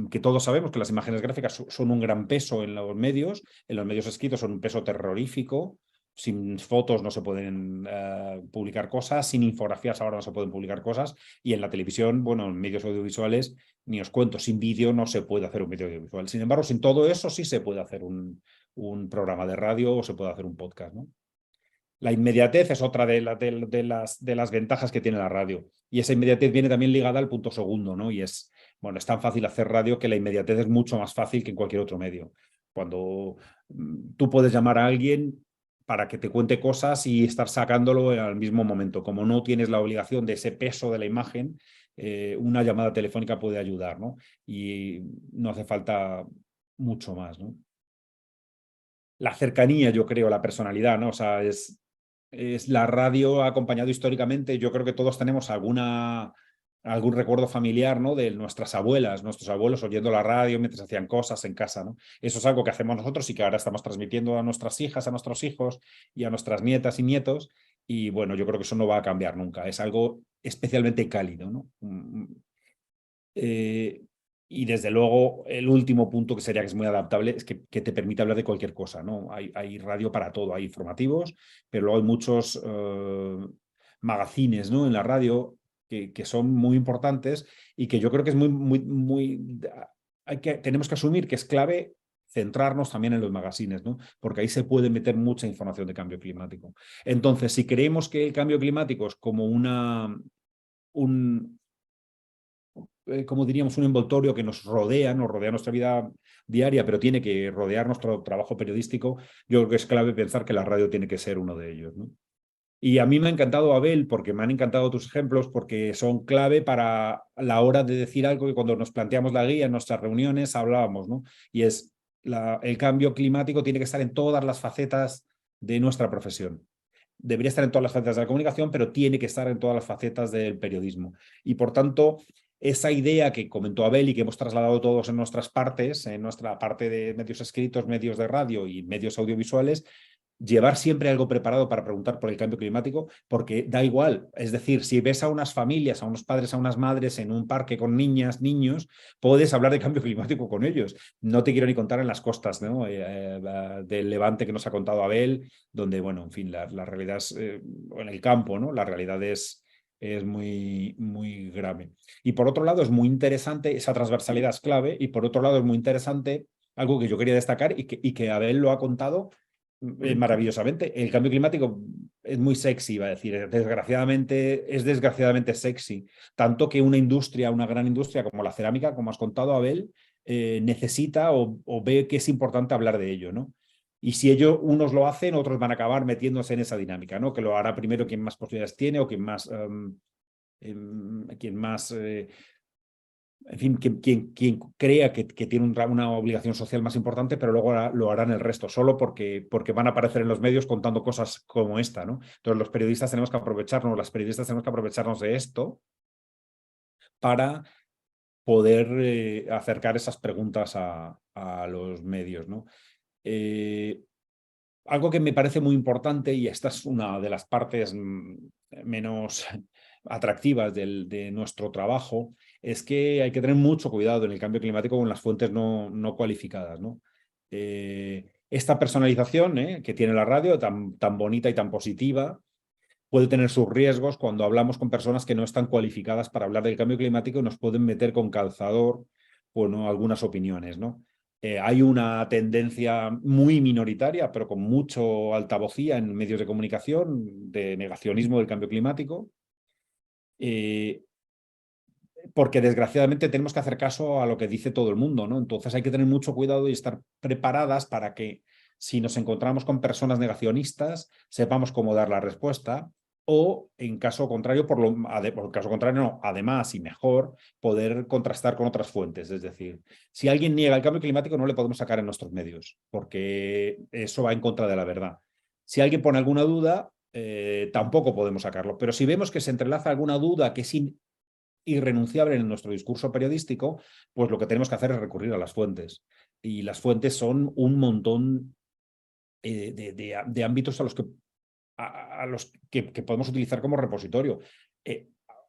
que todos sabemos que las imágenes gráficas son un gran peso en los medios escritos son un peso terrorífico. Sin fotos no se pueden publicar cosas, sin infografías ahora no se pueden publicar cosas, y en la televisión, bueno, en medios audiovisuales, ni os cuento, sin vídeo no se puede hacer un medio audiovisual. Sin embargo, sin todo eso sí se puede hacer un programa de radio o se puede hacer un podcast, ¿no? La inmediatez es otra de las ventajas que tiene la radio, y esa inmediatez viene también ligada al punto segundo, ¿no? Y es tan fácil hacer radio que la inmediatez es mucho más fácil que en cualquier otro medio. Cuando tú puedes llamar a alguien para que te cuente cosas y estar sacándolo al mismo momento. Como no tienes la obligación de ese peso de la imagen, una llamada telefónica puede ayudar, ¿no? Y no hace falta mucho más, ¿no? La cercanía, yo creo, la personalidad, ¿no? O sea, es la radio ha acompañado históricamente. Yo creo que todos tenemos algún recuerdo familiar, ¿no? De nuestras abuelas, nuestros abuelos oyendo la radio mientras hacían cosas en casa, ¿no? Eso es algo que hacemos nosotros y que ahora estamos transmitiendo a nuestras hijas, a nuestros hijos y a nuestras nietas y nietos. Y bueno, yo creo que eso no va a cambiar nunca. Es algo especialmente cálido, ¿no? Y desde luego, el último punto que es muy adaptable es que te permite hablar de cualquier cosa, ¿no? Hay radio para todo, hay informativos, pero luego hay muchos magazines, ¿no? En la radio que son muy importantes y que yo creo que es tenemos que asumir que es clave centrarnos también en los magazines, ¿no? Porque ahí se puede meter mucha información de cambio climático. Entonces, si creemos que el cambio climático es como como diríamos, un envoltorio que nos rodea nuestra vida diaria, pero tiene que rodear nuestro trabajo periodístico, yo creo que es clave pensar que la radio tiene que ser uno de ellos, ¿no? Y a mí me ha encantado, Abel, porque me han encantado tus ejemplos, porque son clave para la hora de decir algo que cuando nos planteamos la guía en nuestras reuniones hablábamos, ¿no? Y es el cambio climático tiene que estar en todas las facetas de nuestra profesión. Debería estar en todas las facetas de la comunicación, pero tiene que estar en todas las facetas del periodismo. Y por tanto, esa idea que comentó Abel y que hemos trasladado todos en nuestras partes, en nuestra parte de medios escritos, medios de radio y medios audiovisuales, llevar siempre algo preparado para preguntar por el cambio climático, porque da igual. Es decir, si ves a unas familias, a unos padres, a unas madres en un parque con niñas, niños, puedes hablar de cambio climático con ellos. No te quiero ni contar en las costas, ¿no? Del Levante que nos ha contado Abel, donde, bueno, en fin, la realidad es, en el campo, ¿no? La realidad es muy, muy grave. Y por otro lado, es muy interesante, esa transversalidad es clave, y por otro lado es muy interesante algo que yo quería destacar y que Abel lo ha contado maravillosamente. El cambio climático es muy sexy, iba a decir, es desgraciadamente sexy, tanto que una gran industria como la cerámica, como has contado, Abel, necesita o ve que es importante hablar de ello, ¿no? Y si unos lo hacen, otros van a acabar metiéndose en esa dinámica, ¿no? Que lo hará primero quien más posibilidades tiene o quien más en fin, quien crea que tiene una obligación social más importante, pero luego lo harán el resto, solo porque van a aparecer en los medios contando cosas como esta, ¿no? Entonces los periodistas tenemos que aprovecharnos de esto para poder acercar esas preguntas a los medios, ¿no? Algo que me parece muy importante, y esta es una de las partes menos atractivas de nuestro trabajo, es que hay que tener mucho cuidado en el cambio climático con las fuentes no cualificadas, ¿no? Esta personalización que tiene la radio, tan bonita y tan positiva, puede tener sus riesgos cuando hablamos con personas que no están cualificadas para hablar del cambio climático y nos pueden meter con calzador, bueno, algunas opiniones, ¿no? Hay una tendencia muy minoritaria, pero con mucho altavocía en medios de comunicación, de negacionismo del cambio climático, porque desgraciadamente tenemos que hacer caso a lo que dice todo el mundo, ¿no? Entonces hay que tener mucho cuidado y estar preparadas para que si nos encontramos con personas negacionistas, sepamos cómo dar la respuesta o en caso contrario, no, además y mejor, poder contrastar con otras fuentes. Es decir, si alguien niega el cambio climático no le podemos sacar en nuestros medios, porque eso va en contra de la verdad. Si alguien pone alguna duda, tampoco podemos sacarlo. Pero si vemos que se entrelaza alguna duda que es irrenunciable en nuestro discurso periodístico, pues lo que tenemos que hacer es recurrir a las fuentes. Y las fuentes son un montón de ámbitos a los que podemos utilizar como repositorio.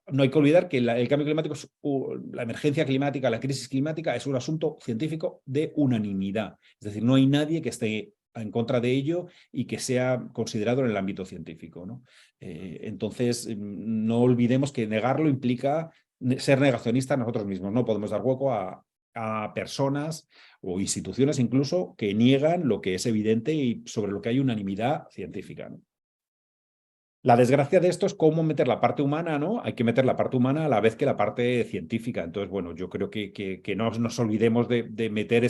No hay que olvidar que el cambio climático, la emergencia climática, la crisis climática es un asunto científico de unanimidad. Es decir, no hay nadie que esté en contra de ello y que sea considerado en el ámbito científico, ¿no? Entonces, no olvidemos que negarlo implica ser negacionistas nosotros mismos. No podemos dar hueco a personas o instituciones incluso que niegan lo que es evidente y sobre lo que hay unanimidad científica, ¿no? La desgracia de esto es cómo meter la parte humana, ¿no? Hay que meter la parte humana a la vez que la parte científica. Entonces, bueno, yo creo que no nos olvidemos de meter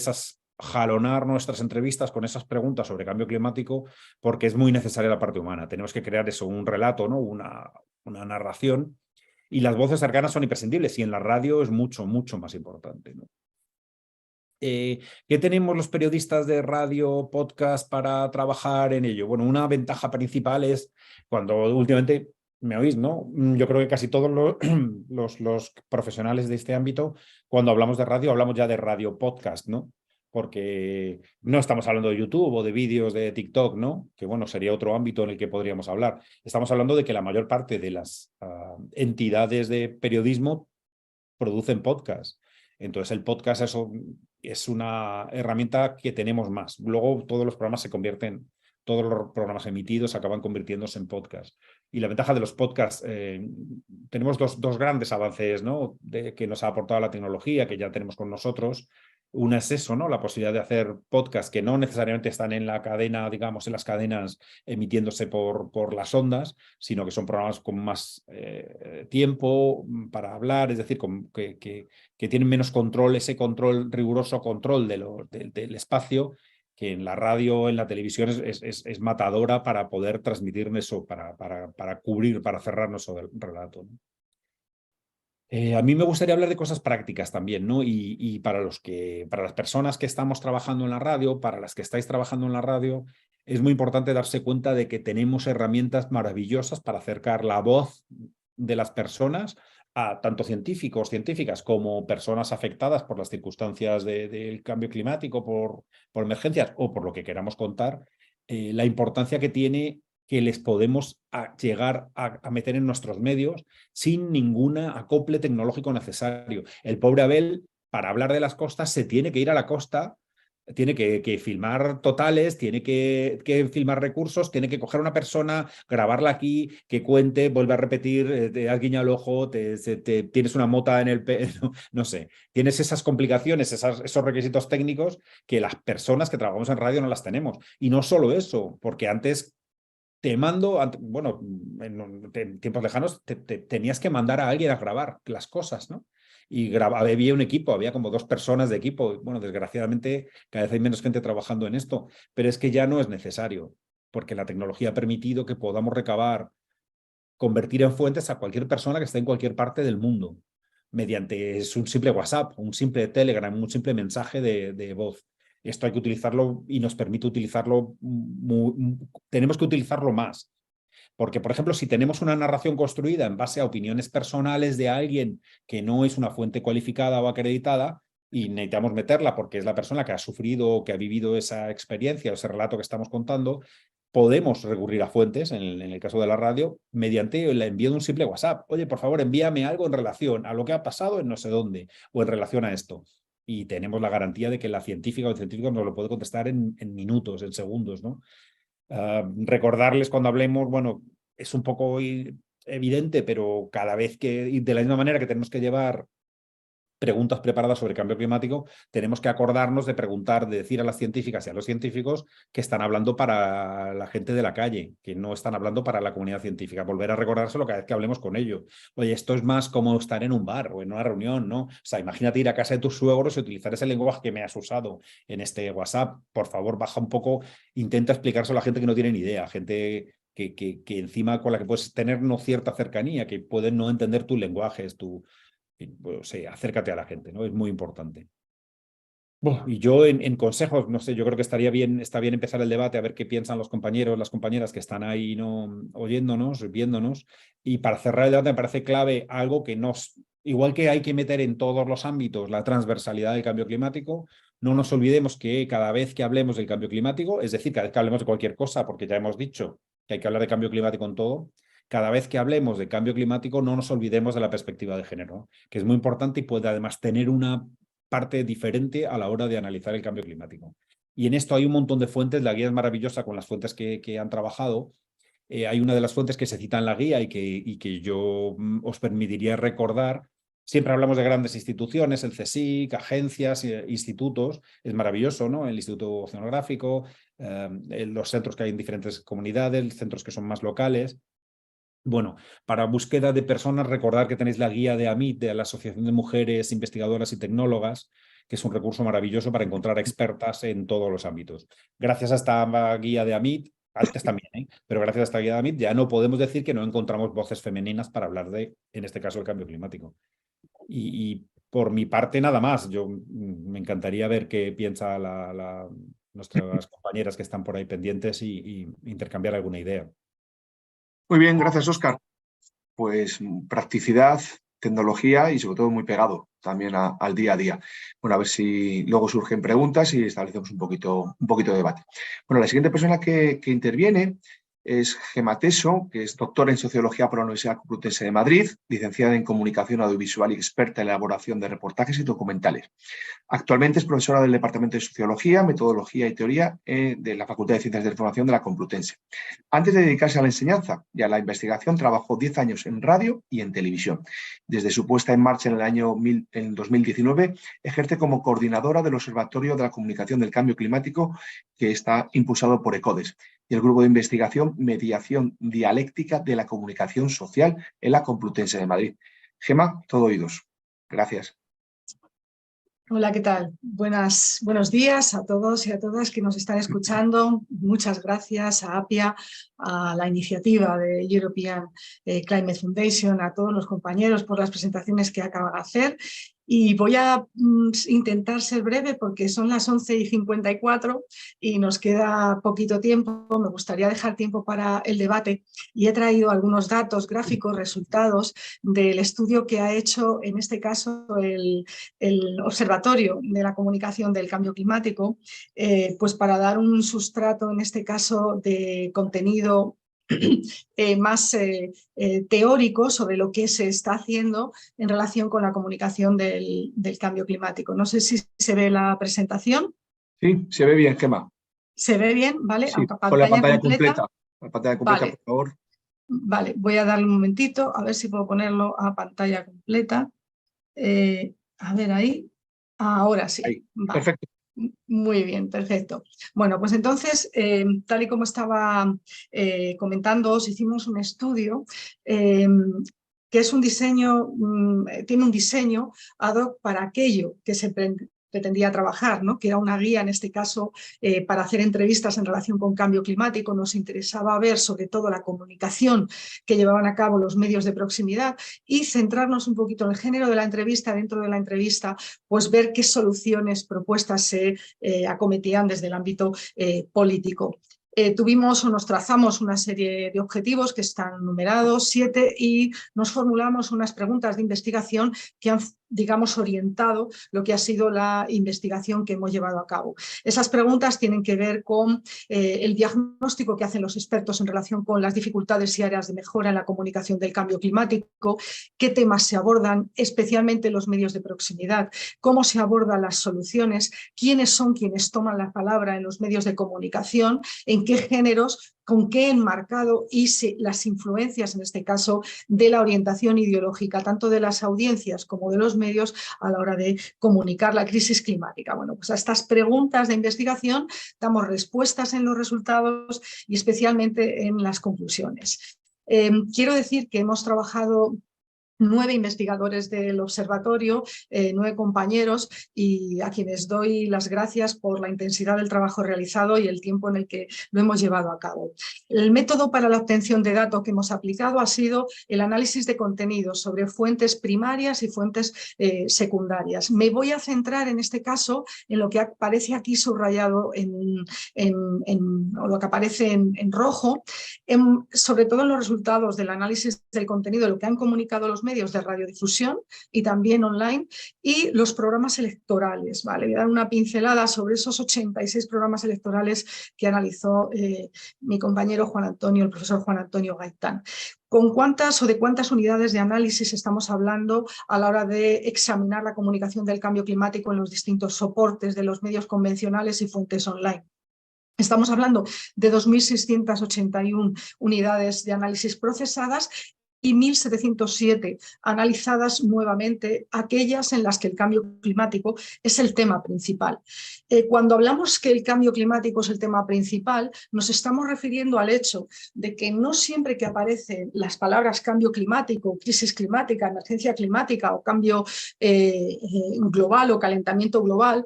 jalonar nuestras entrevistas con esas preguntas sobre cambio climático, porque es muy necesaria la parte humana. Tenemos que crear eso, un relato, ¿no? Una narración. Y las voces cercanas son imprescindibles y en la radio es mucho, mucho más importante, ¿no? ¿Qué tenemos los periodistas de radio, podcast para trabajar en ello? Bueno, una ventaja principal es cuando últimamente, me oís, ¿no? Yo creo que casi todos los profesionales de este ámbito, cuando hablamos de radio, hablamos ya de radio podcast, ¿no? Porque no estamos hablando de YouTube o de vídeos de TikTok, ¿no? Que bueno, sería otro ámbito en el que podríamos hablar. Estamos hablando de que la mayor parte de las entidades de periodismo producen podcast. Entonces el podcast es una herramienta que tenemos más. Luego todos los programas todos los programas emitidos acaban convirtiéndose en podcast. Y la ventaja de los podcasts, tenemos dos grandes avances, ¿no? Que nos ha aportado la tecnología, que ya tenemos con nosotros. Una es eso, ¿no? La posibilidad de hacer podcasts que no necesariamente están en la cadena, digamos, en las cadenas emitiéndose por las ondas, sino que son programas con más tiempo para hablar, es decir, que tienen menos control, ese riguroso control del espacio, que en la radio o en la televisión es matadora para poder transmitir eso, para cubrir, para cerrar nuestro relato, ¿no? A mí me gustaría hablar de cosas prácticas también, ¿no? Y para las personas que estamos trabajando en la radio, para las que estáis trabajando en la radio, es muy importante darse cuenta de que tenemos herramientas maravillosas para acercar la voz de las personas a tanto científicos, científicas, como personas afectadas por las circunstancias del cambio climático, por emergencias o por lo que queramos contar, la importancia que tiene que les podemos llegar a meter en nuestros medios sin ningún acople tecnológico necesario. El pobre Abel, para hablar de las costas, se tiene que ir a la costa, tiene que filmar totales, tiene que filmar recursos, tiene que coger a una persona, grabarla aquí, que cuente, vuelve a repetir, te has guiñado el ojo, tienes una mota en el pelo, no sé. Tienes esas complicaciones, esos requisitos técnicos que las personas que trabajamos en radio no las tenemos. Y no solo eso, porque antes te mando, bueno, en tiempos lejanos tenías que mandar a alguien a grabar las cosas, ¿no? Y había un equipo, había como 2 personas de equipo. Bueno, desgraciadamente cada vez hay menos gente trabajando en esto, pero es que ya no es necesario, porque la tecnología ha permitido que podamos convertir en fuentes a cualquier persona que esté en cualquier parte del mundo, mediante un simple WhatsApp, un simple Telegram, un simple mensaje de voz. Esto hay que utilizarlo y nos permite utilizarlo, tenemos que utilizarlo más. Porque, por ejemplo, si tenemos una narración construida en base a opiniones personales de alguien que no es una fuente cualificada o acreditada y necesitamos meterla porque es la persona que ha sufrido o que ha vivido esa experiencia o ese relato que estamos contando, podemos recurrir a fuentes, en el caso de la radio, mediante el envío de un simple WhatsApp. Oye, por favor, envíame algo en relación a lo que ha pasado en no sé dónde o en relación a esto. Y tenemos la garantía de que la científica o el científico nos lo puede contestar en minutos, en segundos, ¿no? Recordarles cuando hablemos, bueno, es un poco evidente, pero cada vez y de la misma manera que tenemos que llevar preguntas preparadas sobre cambio climático, tenemos que acordarnos de preguntar, de decir a las científicas y a los científicos que están hablando para la gente de la calle, que no están hablando para la comunidad científica. Volver a recordárselo cada vez que hablemos con ellos. Oye, esto es más como estar en un bar o en una reunión, ¿no? O sea, imagínate ir a casa de tus suegros y utilizar ese lenguaje que me has usado en este WhatsApp. Por favor, baja un poco, intenta explicárselo a la gente que no tiene ni idea, gente que encima con la que puedes tener no cierta cercanía, que pueden no entender tus lenguajes, pues, acércate a la gente, ¿no? Es muy importante. Bueno, y yo en consejos, no sé, yo creo que está bien empezar el debate, a ver qué piensan los compañeros, las compañeras que están ahí, ¿no?, oyéndonos, viéndonos. Y para cerrar el debate me parece clave algo que igual que hay que meter en todos los ámbitos la transversalidad del cambio climático, no nos olvidemos que cada vez que hablemos del cambio climático, es decir, cada vez que hablemos de cualquier cosa, porque ya hemos dicho que hay que hablar de cambio climático en todo, cada vez que hablemos de cambio climático no nos olvidemos de la perspectiva de género, que es muy importante y puede además tener una parte diferente a la hora de analizar el cambio climático. Y en esto hay un montón de fuentes, la guía es maravillosa con las fuentes que han trabajado. Hay una de las fuentes que se cita en la guía y que yo os permitiría recordar. Siempre hablamos de grandes instituciones, el CSIC, agencias, institutos, es maravilloso, ¿no? El Instituto Oceanográfico, los centros que hay en diferentes comunidades, centros que son más locales. Bueno, para búsqueda de personas, recordar que tenéis la guía de AMIT, de la Asociación de Mujeres Investigadoras y Tecnólogas, que es un recurso maravilloso para encontrar expertas en todos los ámbitos. Gracias a esta guía de AMIT, antes también, pero gracias a esta guía de AMIT ya no podemos decir que no encontramos voces femeninas para hablar de, en este caso, el cambio climático. Y por mi parte, nada más. Yo me encantaría ver qué piensa nuestras compañeras que están por ahí pendientes y intercambiar alguna idea. Muy bien, gracias, Óscar. Pues practicidad, tecnología y sobre todo muy pegado también al día a día. Bueno, a ver si luego surgen preguntas y establecemos un poquito de debate. Bueno, la siguiente persona que interviene es Gema Teso, que es doctora en Sociología por la Universidad Complutense de Madrid, licenciada en Comunicación Audiovisual y experta en la elaboración de reportajes y documentales. Actualmente es profesora del Departamento de Sociología, Metodología y Teoría de la Facultad de Ciencias de la Información de la Complutense. Antes de dedicarse a la enseñanza y a la investigación, trabajó 10 años en radio y en televisión. Desde su puesta en marcha en 2019, ejerce como coordinadora del Observatorio de la Comunicación del Cambio Climático, que está impulsado por ECODES, y el Grupo de Investigación Mediación Dialéctica de la Comunicación Social en la Complutense de Madrid. Gema, todo oídos. Gracias. Hola, ¿qué tal? Buenos días a todos y a todas que nos están escuchando. Muchas gracias a APIA, a la iniciativa de European Climate Foundation, a todos los compañeros por las presentaciones que acaban de hacer. Y voy a intentar ser breve porque son las 11:54 y nos queda poquito tiempo. Me gustaría dejar tiempo para el debate y he traído algunos datos, gráficos, resultados del estudio que ha hecho, en este caso, el Observatorio de la Comunicación del Cambio Climático, pues para dar un sustrato, en este caso, de contenido más teórico sobre lo que se está haciendo en relación con la comunicación del cambio climático. No sé si se ve la presentación. Sí, se ve bien, Gema. ¿Se ve bien? ¿Vale? Sí, con la pantalla completa. La pantalla completa, vale. Por favor. Vale, voy a darle un momentito, a ver si puedo ponerlo a pantalla completa. A ver ahí. Ahora sí. Ahí. Vale. Perfecto. Muy bien, perfecto. Bueno, pues entonces, tal y como estaba comentándoos, hicimos un estudio que es un diseño, tiene un diseño ad hoc para aquello que se pretendía trabajar, ¿no? Que era una guía, en este caso, para hacer entrevistas en relación con cambio climático. Nos interesaba ver sobre todo la comunicación que llevaban a cabo los medios de proximidad y centrarnos un poquito en el género de la entrevista, dentro de la entrevista, pues ver qué soluciones, propuestas se acometían desde el ámbito político. Tuvimos o nos trazamos una serie de objetivos que están numerados, 7, y nos formulamos unas preguntas de investigación que han, digamos, orientado lo que ha sido la investigación que hemos llevado a cabo. Esas preguntas tienen que ver con el diagnóstico que hacen los expertos en relación con las dificultades y áreas de mejora en la comunicación del cambio climático, qué temas se abordan, especialmente en los medios de proximidad, cómo se abordan las soluciones, quiénes son quienes toman la palabra en los medios de comunicación, en qué géneros, con qué enmarcado y las influencias, en este caso, de la orientación ideológica, tanto de las audiencias como de los medios a la hora de comunicar la crisis climática. Bueno, pues a estas preguntas de investigación damos respuestas en los resultados y especialmente en las conclusiones. Quiero decir que hemos trabajado 9 investigadores del observatorio, 9 compañeros, y a quienes doy las gracias por la intensidad del trabajo realizado y el tiempo en el que lo hemos llevado a cabo. El método para la obtención de datos que hemos aplicado ha sido el análisis de contenidos sobre fuentes primarias y fuentes secundarias. Me voy a centrar en este caso en lo que aparece aquí subrayado o lo que aparece en rojo, sobre todo en los resultados del análisis del contenido, lo que han comunicado los medios de radiodifusión y también online, y los programas electorales. ¿Vale? Voy a dar una pincelada sobre esos 86 programas electorales que analizó mi compañero Juan Antonio, el profesor Juan Antonio Gaitán. ¿Con cuántas o de cuántas unidades de análisis estamos hablando a la hora de examinar la comunicación del cambio climático en los distintos soportes de los medios convencionales y fuentes online? Estamos hablando de 2.681 unidades de análisis procesadas y 1.707 analizadas nuevamente, aquellas en las que el cambio climático es el tema principal. Cuando hablamos que el cambio climático es el tema principal, nos estamos refiriendo al hecho de que no siempre que aparecen las palabras cambio climático, crisis climática, emergencia climática o cambio global o calentamiento global,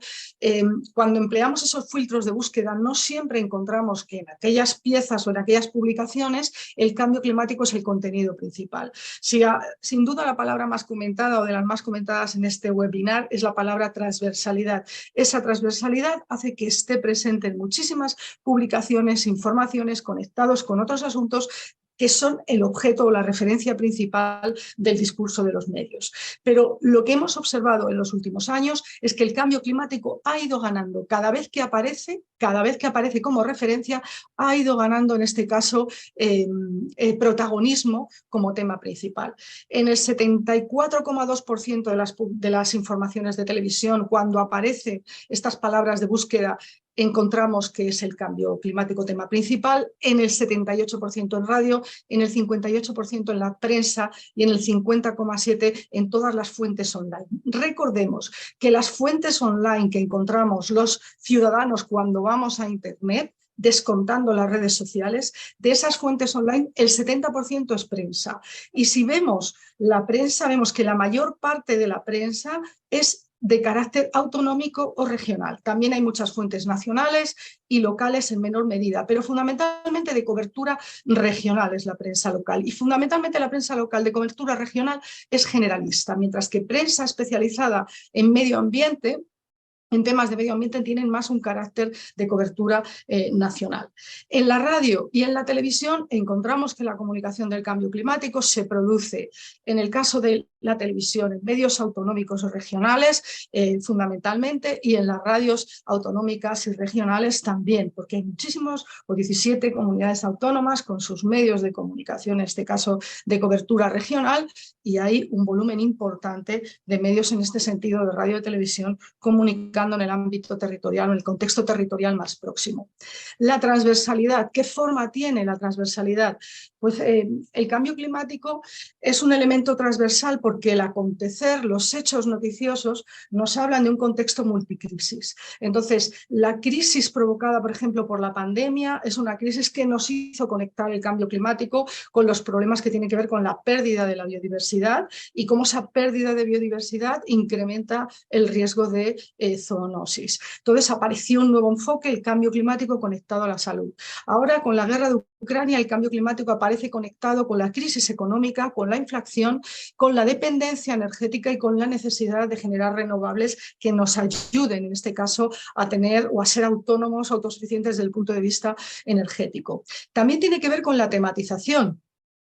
cuando empleamos esos filtros de búsqueda no siempre encontramos que en aquellas piezas o en aquellas publicaciones el cambio climático es el contenido principal. Sin duda la palabra más comentada o de las más comentadas en este webinar es la palabra transversalidad. Esa transversalidad hace que esté presente en muchísimas publicaciones, informaciones, conectados con otros asuntos que son el objeto o la referencia principal del discurso de los medios. Pero lo que hemos observado en los últimos años es que el cambio climático ha ido ganando. Cada vez que aparece como referencia, ha ido ganando en este caso protagonismo como tema principal. En el 74,2% de las informaciones de televisión, cuando aparecen estas palabras de búsqueda, encontramos que es el cambio climático tema principal, en el 78% en radio, en el 58% en la prensa y en el 50,7% en todas las fuentes online. Recordemos que las fuentes online que encontramos los ciudadanos cuando vamos a Internet, descontando las redes sociales, de esas fuentes online el 70% es prensa. Y si vemos la prensa, vemos que la mayor parte de la prensa es de carácter autonómico o regional. También hay muchas fuentes nacionales y locales en menor medida, pero fundamentalmente de cobertura regional es la prensa local. Y fundamentalmente la prensa local de cobertura regional es generalista, mientras que prensa especializada en medio ambiente, en temas de medio ambiente, tienen más un carácter de cobertura nacional. En la radio y en la televisión encontramos que la comunicación del cambio climático se produce, en el caso de la televisión, en medios autonómicos o regionales fundamentalmente, y en las radios autonómicas y regionales también, porque hay muchísimos o 17 comunidades autónomas con sus medios de comunicación, en este caso de cobertura regional, y hay un volumen importante de medios en este sentido de radio y televisión comunicando en el ámbito territorial o en el contexto territorial más próximo. La transversalidad, ¿qué forma tiene la transversalidad? Pues el cambio climático es un elemento transversal porque el acontecer, los hechos noticiosos nos hablan de un contexto multicrisis. Entonces, la crisis provocada, por ejemplo, por la pandemia es una crisis que nos hizo conectar el cambio climático con los problemas que tienen que ver con la pérdida de la biodiversidad y cómo esa pérdida de biodiversidad incrementa el riesgo de zoonosis. Entonces apareció un nuevo enfoque, el cambio climático conectado a la salud. Ahora, con la guerra de Ucrania, el cambio climático aparece conectado con la crisis económica, con la inflación, con la dependencia energética y con la necesidad de generar renovables que nos ayuden, en este caso, a tener o a ser autónomos, autosuficientes desde el punto de vista energético. También tiene que ver con la tematización.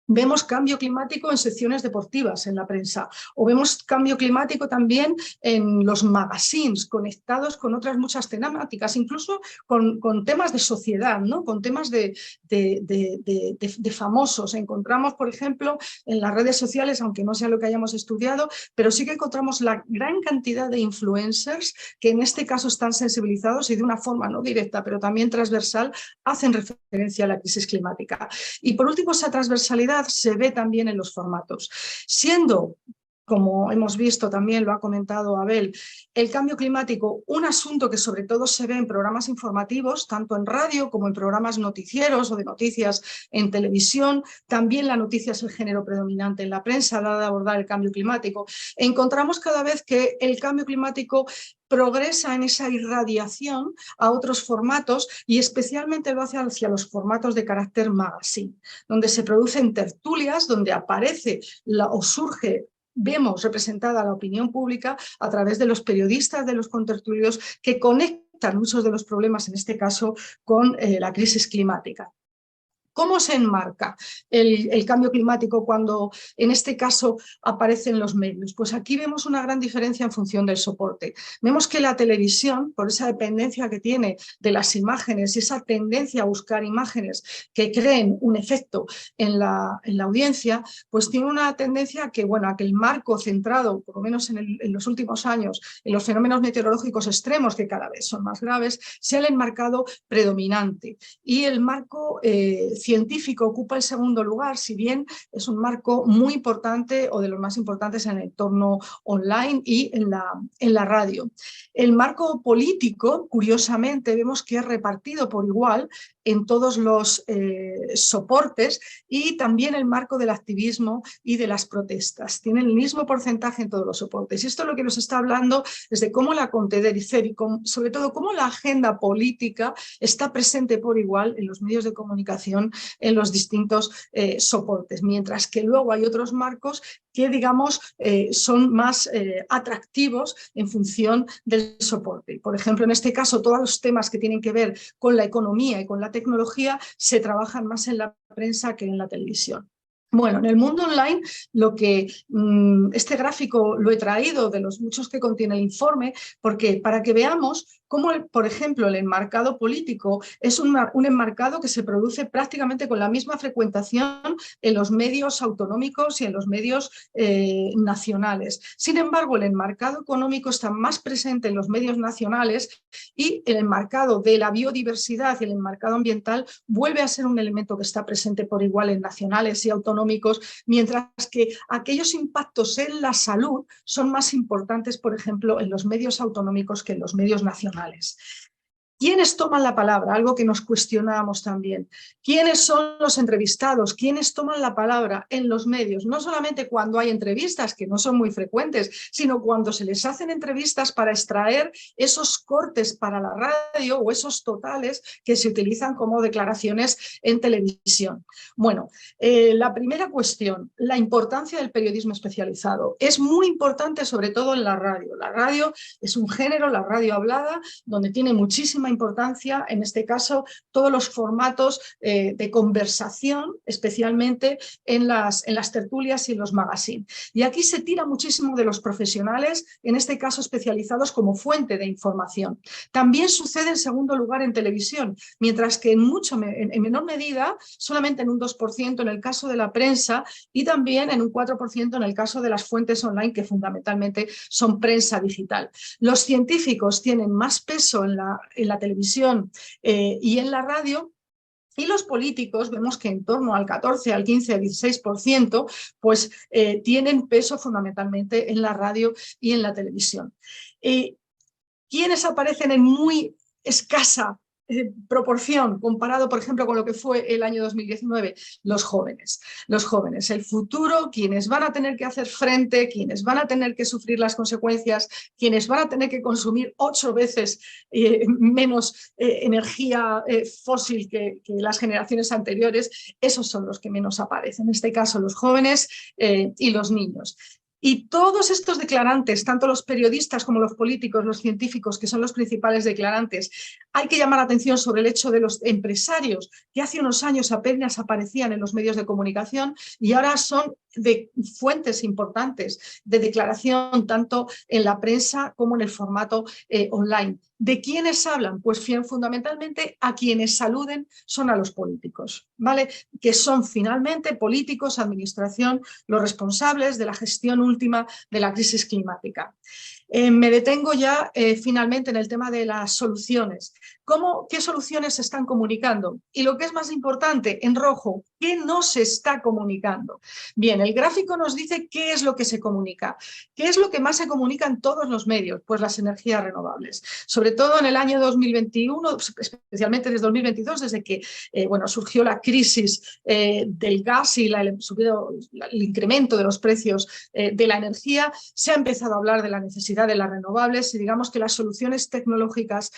Vemos cambio climático en secciones deportivas en la prensa, o vemos cambio climático también en los magazines, conectados con otras muchas temáticas, incluso con temas de sociedad, ¿no? Con temas de famosos. Encontramos, por ejemplo, en las redes sociales, aunque no sea lo que hayamos estudiado, pero sí que encontramos la gran cantidad de influencers que en este caso están sensibilizados y de una forma no directa, pero también transversal, hacen referencia a la crisis climática. Y por último, esa transversalidad se ve también en los formatos, siendo como hemos visto, también lo ha comentado Abel, el cambio climático, un asunto que sobre todo se ve en programas informativos, tanto en radio como en programas noticieros o de noticias en televisión. También la noticia es el género predominante en la prensa a la hora de abordar el cambio climático. Encontramos cada vez que el cambio climático progresa en esa irradiación a otros formatos y especialmente lo hace hacia los formatos de carácter magazine, donde se producen tertulias, donde aparece o surge, vemos representada la opinión pública a través de los periodistas, de los contertulios, que conectan muchos de los problemas, en este caso, con la crisis climática. ¿Cómo se enmarca el cambio climático cuando en este caso aparecen los medios? Pues aquí vemos una gran diferencia en función del soporte. Vemos que la televisión, por esa dependencia que tiene de las imágenes y esa tendencia a buscar imágenes que creen un efecto en la audiencia, pues tiene una tendencia a que, bueno, a que el marco centrado, por lo menos en los últimos años, en los fenómenos meteorológicos extremos, que cada vez son más graves, sea el enmarcado predominante. Y el marco científico ocupa el segundo lugar, si bien es un marco muy importante o de los más importantes en el entorno online y en la radio. El marco político, curiosamente, vemos que es repartido por igual en todos los soportes, y también el marco del activismo y de las protestas. Tienen el mismo porcentaje en todos los soportes. Y esto lo que nos está hablando es de cómo la Conteder y sobre todo cómo la agenda política está presente por igual en los medios de comunicación, en los distintos soportes, mientras que luego hay otros marcos que, digamos, son más atractivos en función del soporte. Por ejemplo, en este caso, todos los temas que tienen que ver con la economía y con la tecnología se trabajan más en la prensa que en la televisión. Bueno, en el mundo online, este gráfico lo he traído de los muchos que contiene el informe, porque para que veamos cómo, por ejemplo, el enmarcado político es un enmarcado que se produce prácticamente con la misma frecuentación en los medios autonómicos y en los medios nacionales. Sin embargo, el enmarcado económico está más presente en los medios nacionales, y el enmarcado de la biodiversidad y el enmarcado ambiental vuelve a ser un elemento que está presente por igual en nacionales y autonómicos, mientras que aquellos impactos en la salud son más importantes, por ejemplo, en los medios autonómicos que en los medios nacionales. ¿Quiénes toman la palabra? Algo que nos cuestionábamos también. ¿Quiénes son los entrevistados? ¿Quiénes toman la palabra en los medios? No solamente cuando hay entrevistas, que no son muy frecuentes, sino cuando se les hacen entrevistas para extraer esos cortes para la radio o esos totales que se utilizan como declaraciones en televisión. Bueno, la primera cuestión, la importancia del periodismo especializado. Es muy importante, sobre todo en la radio. La radio es un género, la radio hablada, donde tiene muchísima importancia, en este caso, todos los formatos de conversación, especialmente en las tertulias y en los magazines. Y aquí se tira muchísimo de los profesionales, en este caso especializados como fuente de información. También sucede en segundo lugar en televisión, mientras que en menor medida, solamente en un 2% en el caso de la prensa y también en un 4% en el caso de las fuentes online, que fundamentalmente son prensa digital. Los científicos tienen más peso en la televisión y en la radio, y los políticos vemos que en torno al 14, al 15, al 16%, pues tienen peso fundamentalmente en la radio y en la televisión. ¿Quiénes aparecen en muy escasa proporción comparado, por ejemplo, con lo que fue el año 2019? Los jóvenes. Los jóvenes, el futuro, quienes van a tener que hacer frente, quienes van a tener que sufrir las consecuencias, quienes van a tener que consumir 8 veces menos energía fósil que las generaciones anteriores, esos son los que menos aparecen. En este caso, los jóvenes y los niños. Y todos estos declarantes, tanto los periodistas como los políticos, los científicos, que son los principales declarantes, hay que llamar la atención sobre el hecho de los empresarios, que hace unos años apenas aparecían en los medios de comunicación y ahora son de fuentes importantes de declaración, tanto en la prensa como en el formato online. ¿De quiénes hablan? Pues fundamentalmente a quienes aluden son a los políticos, ¿vale? Que son finalmente políticos, administración, los responsables de la gestión última de la crisis climática. Me detengo ya finalmente en el tema de las soluciones. ¿Qué soluciones se están comunicando? Y lo que es más importante, en rojo, ¿qué no se está comunicando? Bien, el gráfico nos dice qué es lo que se comunica. ¿Qué es lo que más se comunica en todos los medios? Pues las energías renovables. Sobre todo en el año 2021, especialmente desde 2022, desde que surgió la crisis del gas y el incremento de los precios de la energía, se ha empezado a hablar de la necesidad de las renovables y digamos que las soluciones tecnológicas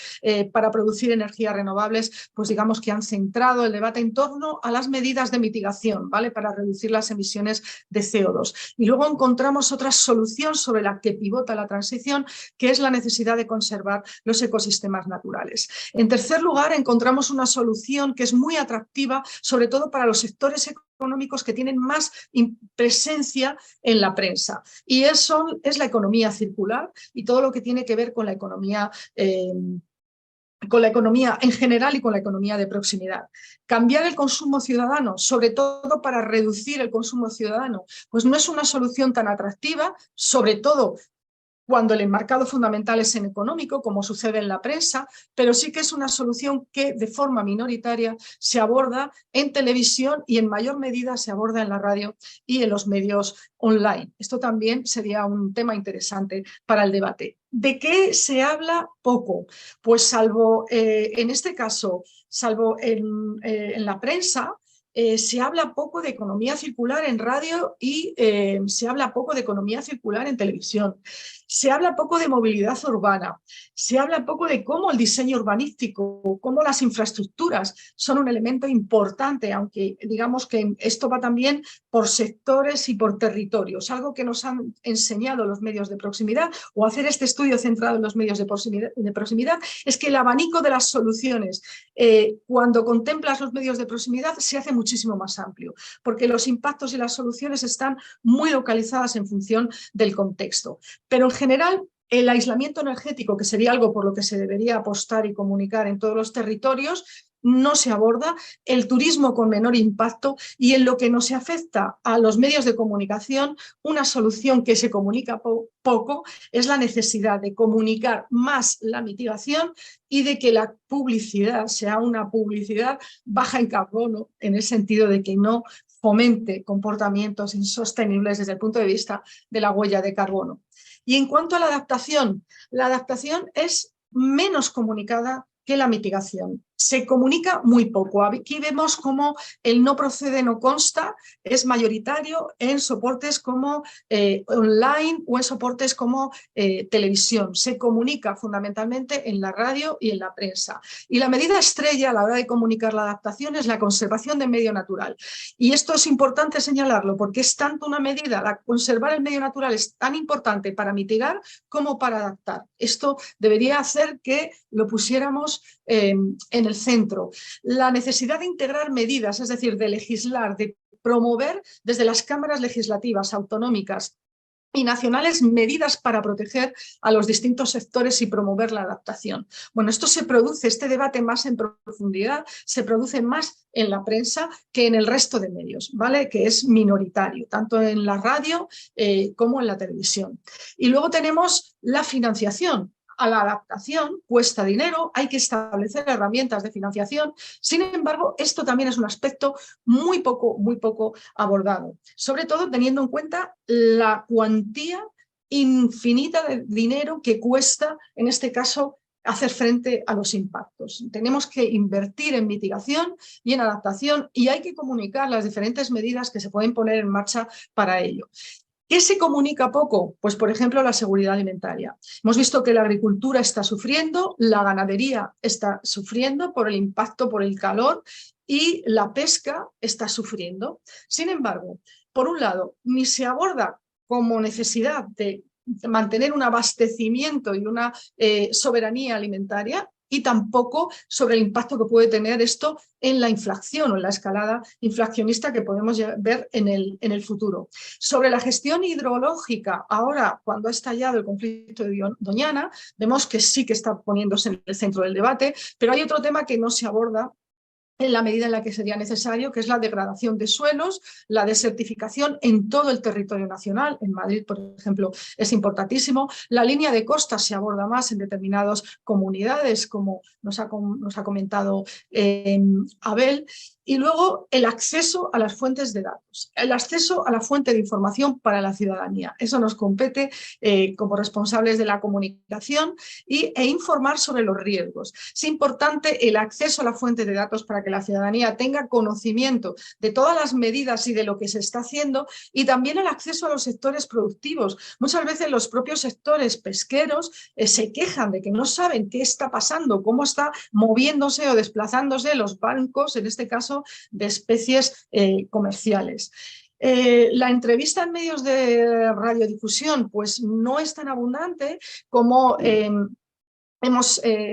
para producir energías renovables, pues digamos que han centrado el debate en torno a las medidas de mitigación, ¿vale? Para reducir las emisiones de CO2. Y luego encontramos otra solución sobre la que pivota la transición, que es la necesidad de conservar los ecosistemas naturales. En tercer lugar, encontramos una solución que es muy atractiva, sobre todo para los sectores económicos que tienen más presencia en la prensa. Y eso es la economía circular y todo lo que tiene que ver con la economía en general y con la economía de proximidad. Cambiar el consumo ciudadano, sobre todo para reducir el consumo ciudadano, pues no es una solución tan atractiva, sobre todo cuando el enmarcado fundamental es en económico, como sucede en la prensa, pero sí que es una solución que de forma minoritaria se aborda en televisión y en mayor medida se aborda en la radio y en los medios online. Esto también sería un tema interesante para el debate. ¿De qué se habla poco? Pues salvo en este caso, salvo en la prensa, se habla poco de economía circular en radio y se habla poco de economía circular en televisión. Se habla poco de movilidad urbana, se habla poco de cómo el diseño urbanístico, cómo las infraestructuras son un elemento importante, aunque digamos que esto va también por sectores y por territorios, algo que nos han enseñado los medios de proximidad o hacer este estudio centrado en los medios de proximidad es que el abanico de las soluciones cuando contemplas los medios de proximidad se hace muchísimo más amplio, porque los impactos y las soluciones están muy localizadas en función del contexto. Pero en general, el aislamiento energético, que sería algo por lo que se debería apostar y comunicar en todos los territorios, no se aborda, el turismo con menor impacto y en lo que no se afecta a los medios de comunicación, una solución que se comunica poco es la necesidad de comunicar más la mitigación y de que la publicidad sea una publicidad baja en carbono, en el sentido de que no fomente comportamientos insostenibles desde el punto de vista de la huella de carbono. Y en cuanto a la adaptación es menos comunicada que la mitigación. Se comunica muy poco. Aquí vemos cómo el no procede, no consta, es mayoritario en soportes como online o en soportes como televisión. Se comunica fundamentalmente en la radio y en la prensa. Y la medida estrella a la hora de comunicar la adaptación es la conservación del medio natural. Y esto es importante señalarlo porque es tanto una medida, conservar el medio natural es tan importante para mitigar como para adaptar. Esto debería hacer que lo pusiéramos en el centro. La necesidad de integrar medidas, es decir, de legislar, de promover desde las cámaras legislativas autonómicas y nacionales medidas para proteger a los distintos sectores y promover la adaptación. Bueno, este debate más en profundidad, se produce más en la prensa que en el resto de medios, ¿vale? Que es minoritario, tanto en la radio como en la televisión. Y luego tenemos la financiación. A la adaptación cuesta dinero, hay que establecer herramientas de financiación. Sin embargo, esto también es un aspecto muy poco abordado, sobre todo teniendo en cuenta la cuantía infinita de dinero que cuesta, en este caso, hacer frente a los impactos. Tenemos que invertir en mitigación y en adaptación y hay que comunicar las diferentes medidas que se pueden poner en marcha para ello. ¿Qué se comunica poco? Pues, por ejemplo, la seguridad alimentaria. Hemos visto que la agricultura está sufriendo, la ganadería está sufriendo por el impacto, por el calor, y la pesca está sufriendo. Sin embargo, por un lado, ni se aborda como necesidad de mantener un abastecimiento y una soberanía alimentaria, y tampoco sobre el impacto que puede tener esto en la inflación o en la escalada inflacionista que podemos ver en el futuro. Sobre la gestión hidrológica, ahora cuando ha estallado el conflicto de Doñana, vemos que sí que está poniéndose en el centro del debate, pero hay otro tema que no se aborda en la medida en la que sería necesario, que es la degradación de suelos, la desertificación en todo el territorio nacional. En Madrid, por ejemplo, es importantísimo. La línea de costa se aborda más en determinadas comunidades, como nos ha comentado Abel. Y luego el acceso a las fuentes de datos, el acceso a la fuente de información para la ciudadanía. Eso nos compete como responsables de la comunicación e informar sobre los riesgos. Es importante el acceso a la fuente de datos para que la ciudadanía tenga conocimiento de todas las medidas y de lo que se está haciendo, y también el acceso a los sectores productivos. Muchas veces los propios sectores pesqueros se quejan de que no saben qué está pasando, cómo está moviéndose o desplazándose los bancos, en este caso, de especies comerciales. La entrevista en medios de radiodifusión pues no es tan abundante como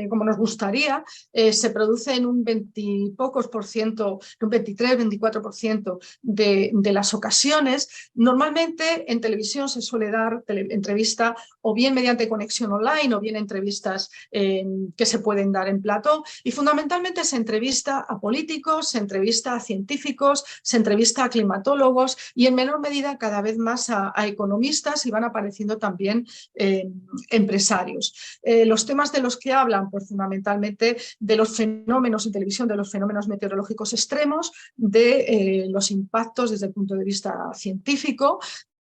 como nos gustaría. Se produce en un 20 y pocos por ciento, un 23-24% de las ocasiones. Normalmente en televisión se suele dar entrevista o bien mediante conexión online o bien entrevistas que se pueden dar en plató, y fundamentalmente se entrevista a políticos, se entrevista a científicos, se entrevista a climatólogos y en menor medida cada vez más a economistas, y van apareciendo también empresarios. Los temas de los que hablan, pues fundamentalmente de los fenómenos en televisión, de los fenómenos meteorológicos extremos, de los impactos desde el punto de vista científico,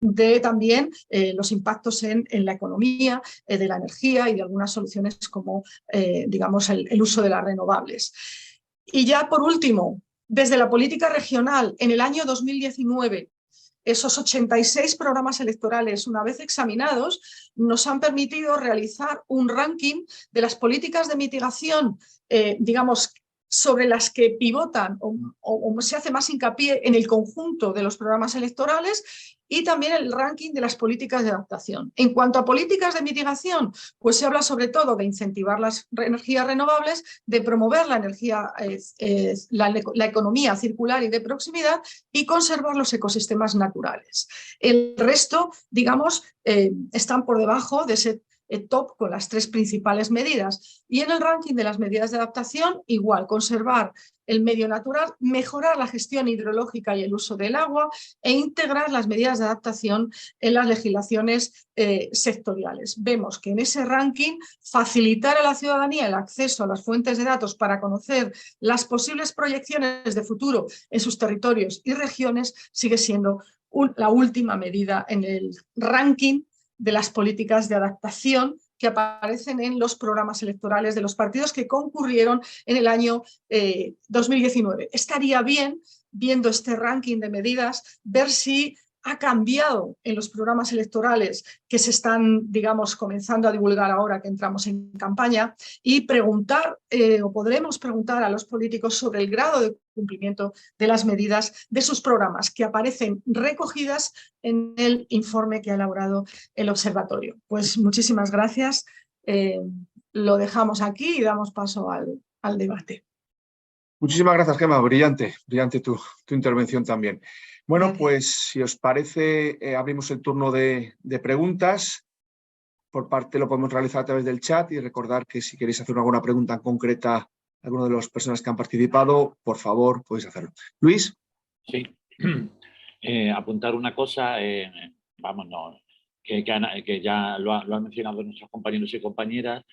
de también los impactos en la economía, de la energía y de algunas soluciones como, digamos, el uso de las renovables. Y ya por último, desde la política regional, en el año 2019, esos 86 programas electorales, una vez examinados, nos han permitido realizar un ranking de las políticas de mitigación, digamos, sobre las que pivotan o se hace más hincapié en el conjunto de los programas electorales, y también el ranking de las políticas de adaptación. En cuanto a políticas de mitigación, pues se habla sobre todo de incentivar las energías renovables, de promover la energía, la economía circular y de proximidad, y conservar los ecosistemas naturales. El resto, digamos, están por debajo de ese top con las tres principales medidas. Y en el ranking de las medidas de adaptación, igual, conservar el medio natural, mejorar la gestión hidrológica y el uso del agua, e integrar las medidas de adaptación en las legislaciones sectoriales. Vemos que en ese ranking facilitar a la ciudadanía el acceso a las fuentes de datos para conocer las posibles proyecciones de futuro en sus territorios y regiones sigue siendo la última medida en el ranking de las políticas de adaptación que aparecen en los programas electorales de los partidos que concurrieron en el año 2019. Estaría bien, viendo este ranking de medidas, ver si ha cambiado en los programas electorales que se están, digamos, comenzando a divulgar ahora que entramos en campaña, y preguntar, o podremos preguntar a los políticos sobre el grado de cumplimiento de las medidas de sus programas, que aparecen recogidas en el informe que ha elaborado el observatorio. Pues muchísimas gracias. Lo dejamos aquí y damos paso al debate. Muchísimas gracias, Gemma. Brillante tu intervención también. Bueno, Gracias. pues si os parece, abrimos el turno de preguntas. Por parte lo podemos realizar a través del chat, y recordar que si queréis hacer alguna pregunta en concreta a alguna de las personas que han participado, por favor, podéis hacerlo. Luis. Sí, apuntar una cosa, que ya lo han mencionado nuestros compañeros y compañeras.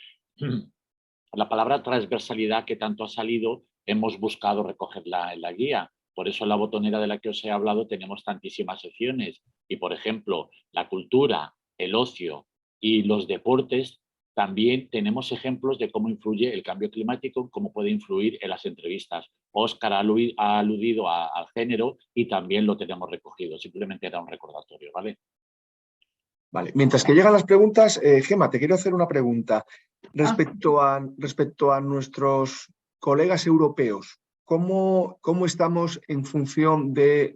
La palabra transversalidad, que tanto ha salido, hemos buscado recogerla en la guía. Por eso en la botonera de la que os he hablado tenemos tantísimas secciones. Y, por ejemplo, la cultura, el ocio y los deportes, también tenemos ejemplos de cómo influye el cambio climático, cómo puede influir en las entrevistas. Óscar ha aludido al género y también lo tenemos recogido. Simplemente era un recordatorio, ¿vale? Vale. Mientras que llegan las preguntas, Gemma, te quiero hacer una pregunta respecto a nuestros colegas europeos. ¿Cómo estamos en función de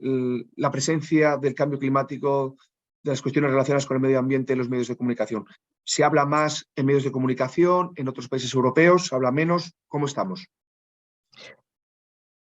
la presencia del cambio climático, de las cuestiones relacionadas con el medio ambiente en los medios de comunicación? ¿Se habla más en medios de comunicación, en otros países europeos? ¿Se habla menos? ¿Cómo estamos?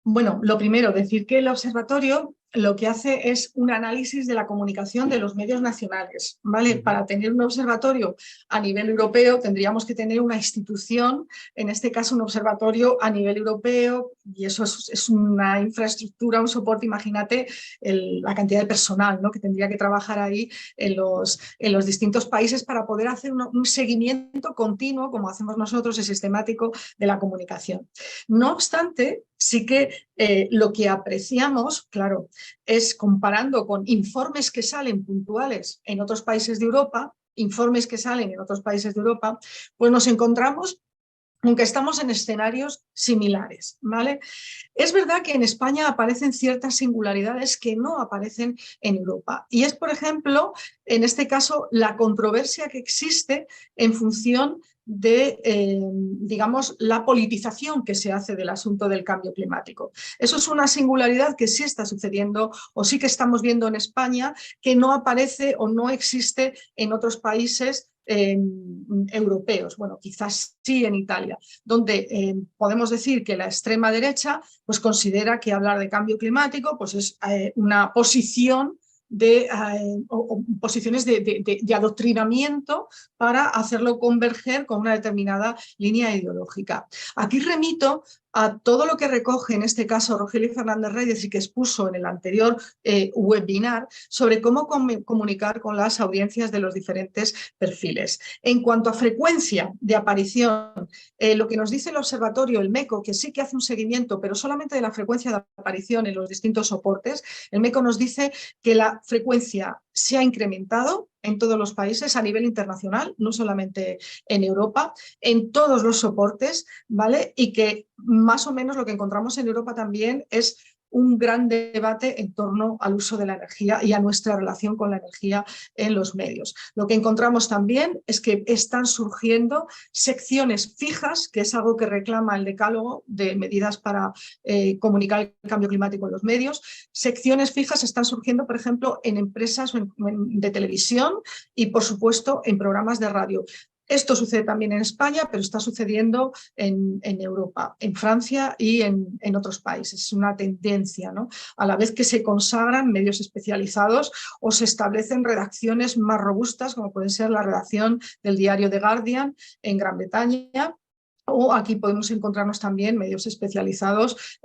Bueno, lo primero, decir que el observatorio lo que hace es un análisis de la comunicación de los medios nacionales, ¿vale? Para tener un observatorio a nivel europeo tendríamos que tener una institución, en este caso un observatorio a nivel europeo, y eso es una infraestructura, un soporte. Imagínate la cantidad de personal, ¿no?, que tendría que trabajar ahí en los distintos países para poder hacer un seguimiento continuo, como hacemos nosotros, y sistemático de la comunicación. No obstante, sí que lo que apreciamos, claro, es comparando con informes que salen puntuales en otros países de Europa, pues nos encontramos, aunque estamos en escenarios similares, ¿vale? Es verdad que en España aparecen ciertas singularidades que no aparecen en Europa. Y es, por ejemplo, en este caso, la controversia que existe en función de, digamos, la politización que se hace del asunto del cambio climático. Eso es una singularidad que sí está sucediendo o sí que estamos viendo en España, que no aparece o no existe en otros países europeos. Bueno, quizás sí en Italia, donde podemos decir que la extrema derecha pues considera que hablar de cambio climático pues es una posición o posiciones de adoctrinamiento para hacerlo converger con una determinada línea ideológica. Aquí remito a todo lo que recoge en este caso Rogelio Fernández Reyes y que expuso en el anterior webinar sobre cómo comunicar con las audiencias de los diferentes perfiles. En cuanto a frecuencia de aparición, lo que nos dice el observatorio, el MECO, que sí que hace un seguimiento, pero solamente de la frecuencia de aparición en los distintos soportes, el MECO nos dice que la frecuencia se ha incrementado en todos los países a nivel internacional, no solamente en Europa, en todos los soportes, ¿vale? Y que más o menos lo que encontramos en Europa también es un gran debate en torno al uso de la energía y a nuestra relación con la energía en los medios. Lo que encontramos también es que están surgiendo secciones fijas, que es algo que reclama el decálogo de medidas para comunicar el cambio climático en los medios. Secciones fijas están surgiendo, por ejemplo, en empresas de televisión y, por supuesto, en programas de radio. Esto sucede también en España, pero está sucediendo en Europa, en Francia y en otros países. Es una tendencia, ¿no? A la vez que se consagran medios especializados o se establecen redacciones más robustas, como puede ser la redacción del diario The Guardian en Gran Bretaña. O aquí podemos encontrarnos también medios especializados,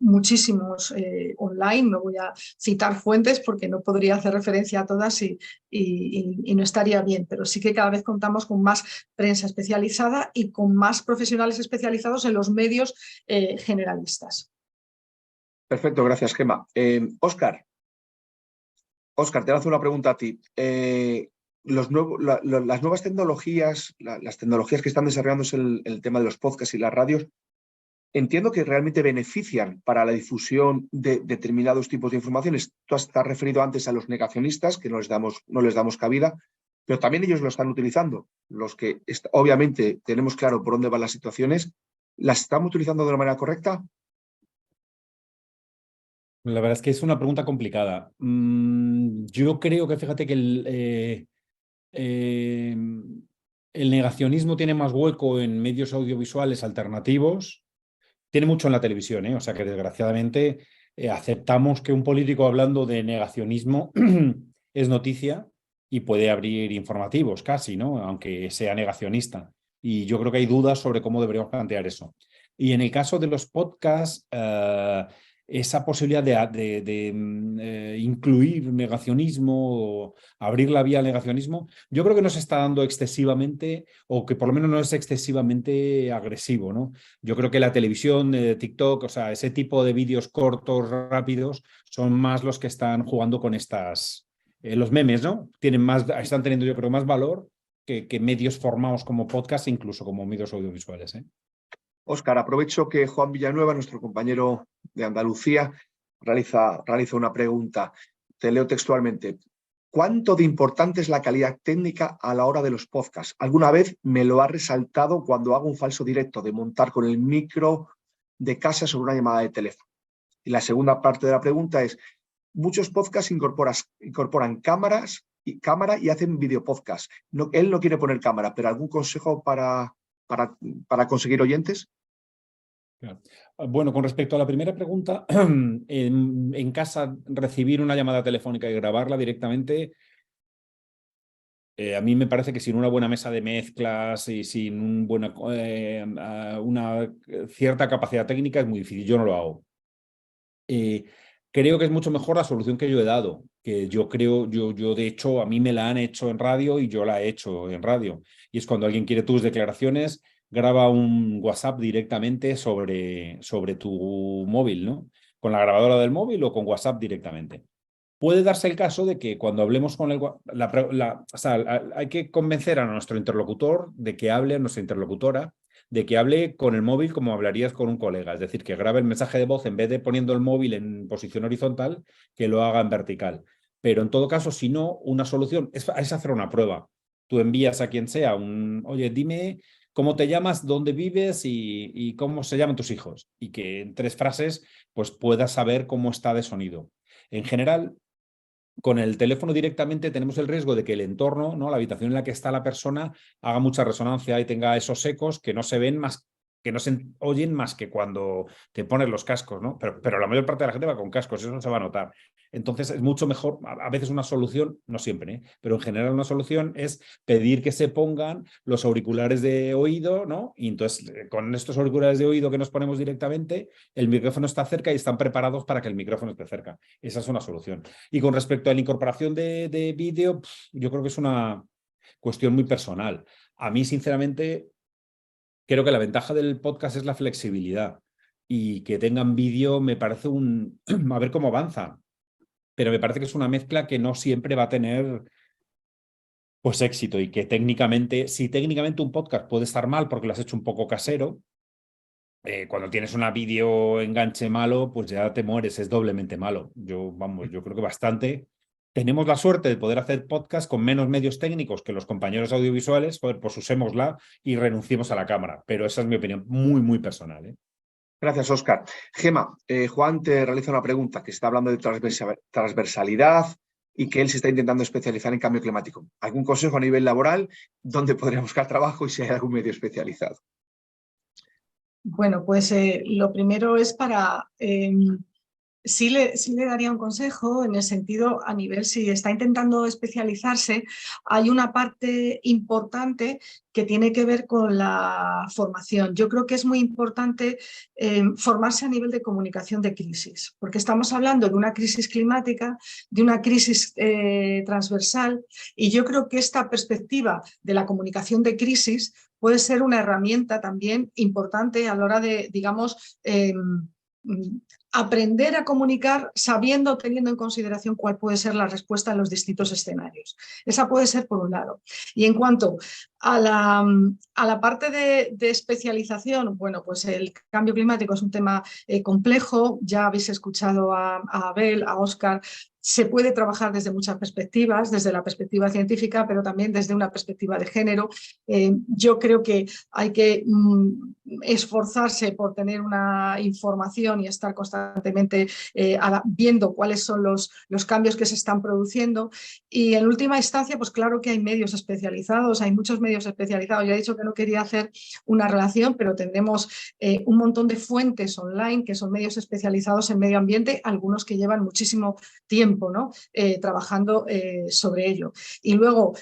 muchísimos online. No voy a citar fuentes porque no podría hacer referencia a todas y no estaría bien, pero sí que cada vez contamos con más prensa especializada y con más profesionales especializados en los medios generalistas. Perfecto, gracias, Gemma. Óscar, te lanzo una pregunta a ti. Las nuevas tecnologías, las tecnologías que están desarrollándose en el tema de los podcasts y las radios, entiendo que realmente benefician para la difusión de determinados tipos de informaciones. Tú has referido antes a los negacionistas, que no les damos cabida, pero también ellos lo están utilizando. Los que obviamente tenemos claro por dónde van las situaciones, ¿las estamos utilizando de una manera correcta? La verdad es que es una pregunta complicada. Yo creo que, fíjate que el negacionismo tiene más hueco en medios audiovisuales alternativos, tiene mucho en la televisión, o sea que desgraciadamente aceptamos que un político hablando de negacionismo es noticia y puede abrir informativos casi, ¿no? Aunque sea negacionista. Y yo creo que hay dudas sobre cómo deberíamos plantear eso. Y en el caso de los podcasts, esa posibilidad de incluir negacionismo o abrir la vía al negacionismo, yo creo que no se está dando excesivamente, o que por lo menos no es excesivamente agresivo, ¿no? Yo creo que la televisión, TikTok, o sea, ese tipo de vídeos cortos, rápidos, son más los que están jugando con estas... los memes, ¿no? Están teniendo, yo creo, más valor que medios formados como podcast, incluso como medios audiovisuales, ¿eh? Óscar, aprovecho que Juan Villanueva, nuestro compañero de Andalucía, realiza una pregunta. Te leo textualmente. ¿Cuánto de importante es la calidad técnica a la hora de los podcasts? Alguna vez me lo ha resaltado cuando hago un falso directo de montar con el micro de casa sobre una llamada de teléfono. Y la segunda parte de la pregunta es, muchos podcasts incorporan cámara y hacen videopodcast. Él no quiere poner cámara, pero ¿algún consejo para conseguir oyentes? Claro. Bueno, con respecto a la primera pregunta, en casa recibir una llamada telefónica y grabarla directamente, a mí me parece que sin una buena mesa de mezclas y sin una cierta capacidad técnica es muy difícil. Yo no lo hago. Creo que es mucho mejor la solución que yo he dado, que yo creo, yo de hecho, a mí me la han hecho en radio y yo la he hecho en radio. Y es cuando alguien quiere tus declaraciones, graba un WhatsApp directamente sobre tu móvil, ¿no? Con la grabadora del móvil o con WhatsApp directamente. Puede darse el caso de que cuando hablemos con hay que convencer a nuestro interlocutor de que hable, a nuestra interlocutora, de que hable con el móvil como hablarías con un colega. Es decir, que grabe el mensaje de voz en vez de poniendo el móvil en posición horizontal, que lo haga en vertical. Pero en todo caso, si no, una solución es hacer una prueba. Tú envías a quien sea oye, dime cómo te llamas, dónde vives y cómo se llaman tus hijos. Y que en 3 frases pues puedas saber cómo está de sonido. En general, con el teléfono directamente tenemos el riesgo de que el entorno, ¿no? La habitación en la que está la persona, haga mucha resonancia y tenga esos ecos que no se ven más, que no se oyen más que cuando te pones los cascos, ¿no? Pero la mayor parte de la gente va con cascos, eso no se va a notar. Entonces es mucho mejor, a veces una solución, no siempre, ¿eh? Pero en general una solución es pedir que se pongan los auriculares de oído, ¿no? Y entonces con estos auriculares de oído que nos ponemos directamente, el micrófono está cerca y están preparados para que el micrófono esté cerca. Esa es una solución. Y con respecto a la incorporación de vídeo, yo creo que es una cuestión muy personal. A mí, sinceramente, creo que la ventaja del podcast es la flexibilidad y que tengan vídeo me parece a ver cómo avanza, pero me parece que es una mezcla que no siempre va a tener pues éxito y que técnicamente, si técnicamente un podcast puede estar mal porque lo has hecho un poco casero, cuando tienes una vídeo enganche malo, pues ya te mueres, es doblemente malo. Yo creo que bastante. Tenemos la suerte de poder hacer podcast con menos medios técnicos que los compañeros audiovisuales, pues usémosla y renunciemos a la cámara. Pero esa es mi opinión muy, muy personal, ¿eh? Gracias, Óscar. Gema, Juan te realiza una pregunta que está hablando de transversalidad y que él se está intentando especializar en cambio climático. ¿Algún consejo a nivel laboral donde podría buscar trabajo y si hay algún medio especializado? Bueno, pues lo primero es para... Sí le daría un consejo en el sentido, a nivel, si está intentando especializarse, hay una parte importante que tiene que ver con la formación. Yo creo que es muy importante formarse a nivel de comunicación de crisis, porque estamos hablando de una crisis climática, de una crisis transversal, y yo creo que esta perspectiva de la comunicación de crisis puede ser una herramienta también importante a la hora de, digamos, aprender a comunicar sabiendo, teniendo en consideración cuál puede ser la respuesta en los distintos escenarios. Esa puede ser por un lado. Y en cuanto a la parte de especialización, bueno, pues el cambio climático es un tema complejo, ya habéis escuchado a Abel, a Óscar. Se puede trabajar desde muchas perspectivas, desde la perspectiva científica, pero también desde una perspectiva de género. Yo creo que hay que esforzarse por tener una información y estar constantemente viendo cuáles son los cambios que se están produciendo. Y en última instancia, pues claro que hay medios especializados, hay muchos medios especializados. Ya he dicho que no quería hacer una relación, pero tendremos un montón de fuentes online que son medios especializados en medio ambiente, algunos que llevan muchísimo tiempo, ¿no? Trabajando sobre ello. Y luego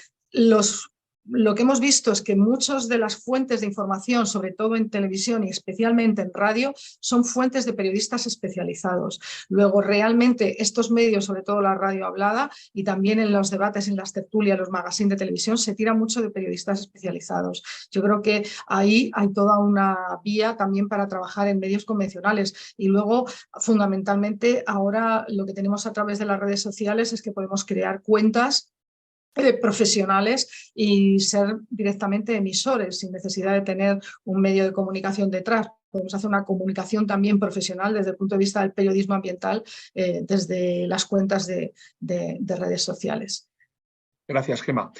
lo que hemos visto es que muchas de las fuentes de información, sobre todo en televisión y especialmente en radio, son fuentes de periodistas especializados. Luego, realmente, estos medios, sobre todo la radio hablada y también en los debates, en las tertulias, los magazines de televisión, se tira mucho de periodistas especializados. Yo creo que ahí hay toda una vía también para trabajar en medios convencionales. Y luego, fundamentalmente, ahora lo que tenemos a través de las redes sociales es que podemos crear cuentas profesionales y ser directamente emisores sin necesidad de tener un medio de comunicación detrás. Podemos hacer una comunicación también profesional desde el punto de vista del periodismo ambiental desde las cuentas de redes sociales. Gracias, Gema.